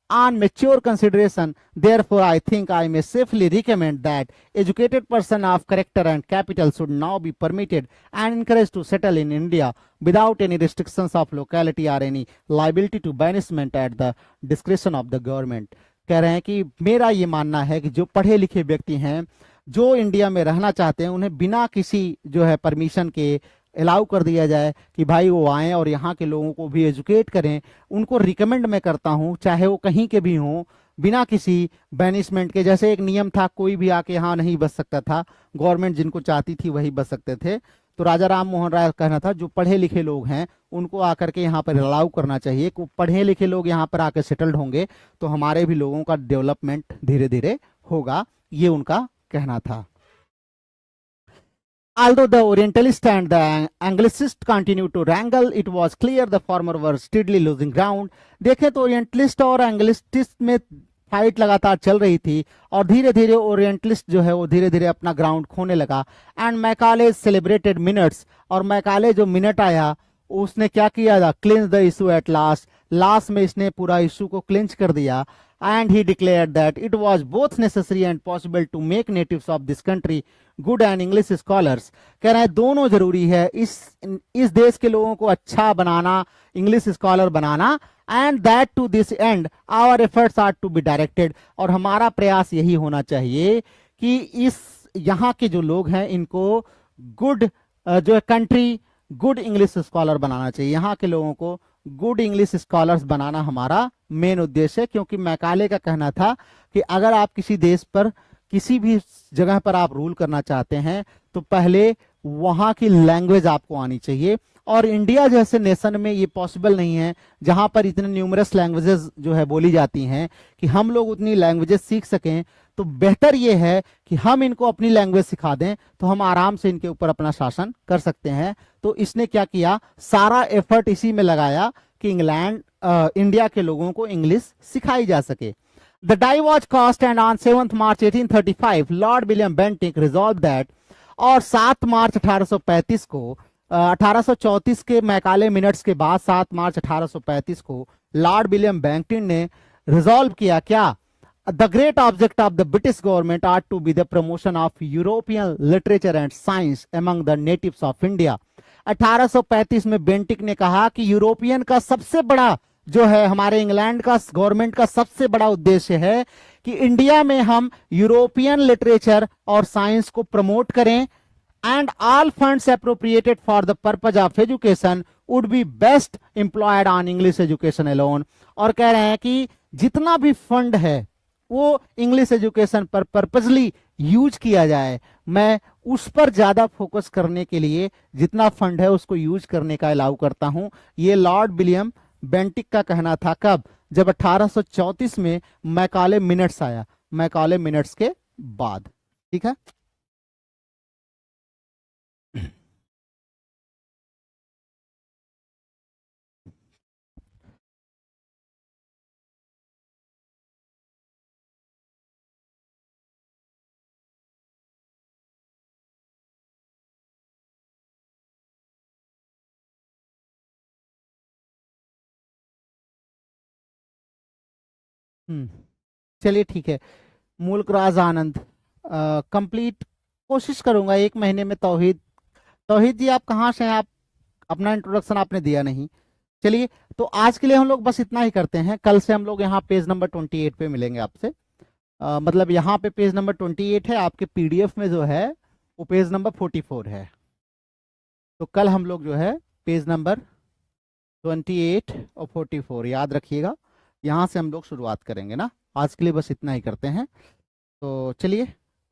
On mature consideration, therefore, I think I may safely recommend that educated person of character and capital should now be permitted and encouraged to settle in India without any restrictions of locality or any liability to banishment at the discretion of the government. कह रहे हैं कि मेरा ये मानना है कि जो पढ़े लिखे व्यक्ति हैं जो इंडिया में रहना चाहते हैं उन्हें बिना किसी जो है परमिशन के अलाउ कर दिया जाए कि भाई वो आएँ और यहाँ के लोगों को भी एजुकेट करें। उनको रिकमेंड मैं करता हूँ, चाहे वो कहीं के भी हों, बिना किसी बैनिशमेंट के। जैसे एक नियम था, कोई भी आके यहाँ नहीं बस सकता था, गवर्नमेंट जिनको चाहती थी वही बस सकते थे। तो राजा राम मोहन राय कहना था जो पढ़े लिखे लोग हैं उनको आकर के यहाँ पर अलाउ करना चाहिए। पढ़े लिखे लोग यहाँ पर आकर सेटल्ड होंगे तो हमारे भी लोगों का डेवलपमेंट धीरे धीरे होगा, ये उनका कहना था। Although the Orientalist and the Anglicist continued to wrangle, it was clear the former were steadily losing ground. देखें तो ओरिएंटलिस्ट और एंग्लिस्ट में फाइट लगातार चल रही थी और धीरे धीरे ओरिएंटलिस्ट जो है वो धीरे धीरे अपना ग्राउंड खोने लगा। एंड मैकाले सेलिब्रेटेड मिनट्स, और मैकाले जो मिनट आया उसने क्या किया था, clinch the issue at last, last में इसने पूरा इशू को क्लिंच कर दिया। and he declared that it was both necessary and possible to make natives of this country good and English scholars. कह रहे हैं दोनों जरूरी है इस देश के लोगों को अच्छा बनाना, इंग्लिश स्कॉलर बनाना, and that to this end our efforts are to be directed, और हमारा प्रयास यही होना चाहिए कि इस यहाँ के जो लोग हैं इनको गुड जो है कंट्री गुड इंग्लिश स्कॉलर बनाना चाहिए। यहाँ के लोगों को गुड इंग्लिश स्कॉलर्स बनाना हमारा मेन उद्देश्य है, क्योंकि मैकाले का कहना था कि अगर आप किसी देश पर किसी भी जगह पर आप रूल करना चाहते हैं तो पहले वहां की लैंग्वेज आपको आनी चाहिए, और इंडिया जैसे नेशन में ये पॉसिबल नहीं है जहां पर इतने न्यूमरस लैंग्वेजेस जो है बोली जाती हैं कि हम लोग उतनी लैंग्वेजेस सीख सकें। तो बेहतर ये है कि हम इनको अपनी लैंग्वेज सिखा दें तो हम आराम से इनके ऊपर अपना शासन कर सकते हैं। तो इसने क्या किया, सारा एफर्ट इसी में लगाया कि इंडिया के लोगों को इंग्लिश सिखाई जा सके। The die was cast and on 7th March 1835 Lord William Bentinck resolved that, और 7 मार्च 1835 को 1834 के मैकाले मिनट्स के बाद 7 मार्च 1835 को लॉर्ड विलियम बेंटिंक ने रिजॉल्व किया क्या, the great object of the British government are to be the promotion of European literature and science among the natives of India. 1835 में बेंटिक ने कहा कि यूरोपियन का सबसे बड़ा जो है हमारे इंग्लैंड का गवर्नमेंट का सबसे बड़ा उद्देश्य है कि इंडिया में हम यूरोपियन लिटरेचर और साइंस को प्रमोट करें, and all funds appropriated for the purpose of education would be best employed on English education alone. और कह रहे हैं कि जितना भी फंड है वो इंग्लिश एजुकेशन पर पर्पजली यूज किया जाए, मैं उस पर ज्यादा फोकस करने के लिए जितना फंड है उसको यूज करने का अलाउ करता हूं। ये लॉर्ड विलियम बेंटिक का कहना था कब, जब 1834 में मैकाले मिनट्स आया, मैकाले मिनट्स के बाद। ठीक है, चलिए ठीक है। मुल्क राज आनंद कंप्लीट कोशिश करूंगा 1 महीने में। तौहीद, तौहीद जी आप कहाँ से हैं? आप अपना इंट्रोडक्शन आपने दिया नहीं। चलिए, तो आज के लिए हम लोग बस इतना ही करते हैं। कल से हम लोग यहाँ पेज नंबर 28 पे मिलेंगे आपसे। मतलब यहाँ पे पेज नंबर 28 है, आपके पीडीएफ में जो है वो पेज नंबर 44 है। तो कल हम लोग जो है पेज नंबर 28 और 44 याद रखिएगा, यहाँ से हम लोग शुरुआत करेंगे ना। आज के लिए बस इतना ही करते हैं। तो चलिए,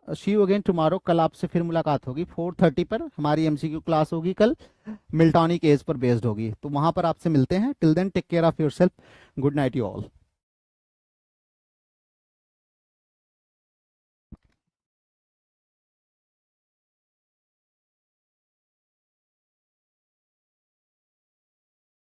सी यू अगेन टुमारो। कल आपसे फिर मुलाकात होगी 4:30 पर। हमारी एमसीक्यू क्लास होगी कल, मिल्टॉनिक एज पर बेस्ड होगी, तो वहां पर आपसे मिलते हैं। Till then take care of yourself. Good night you all.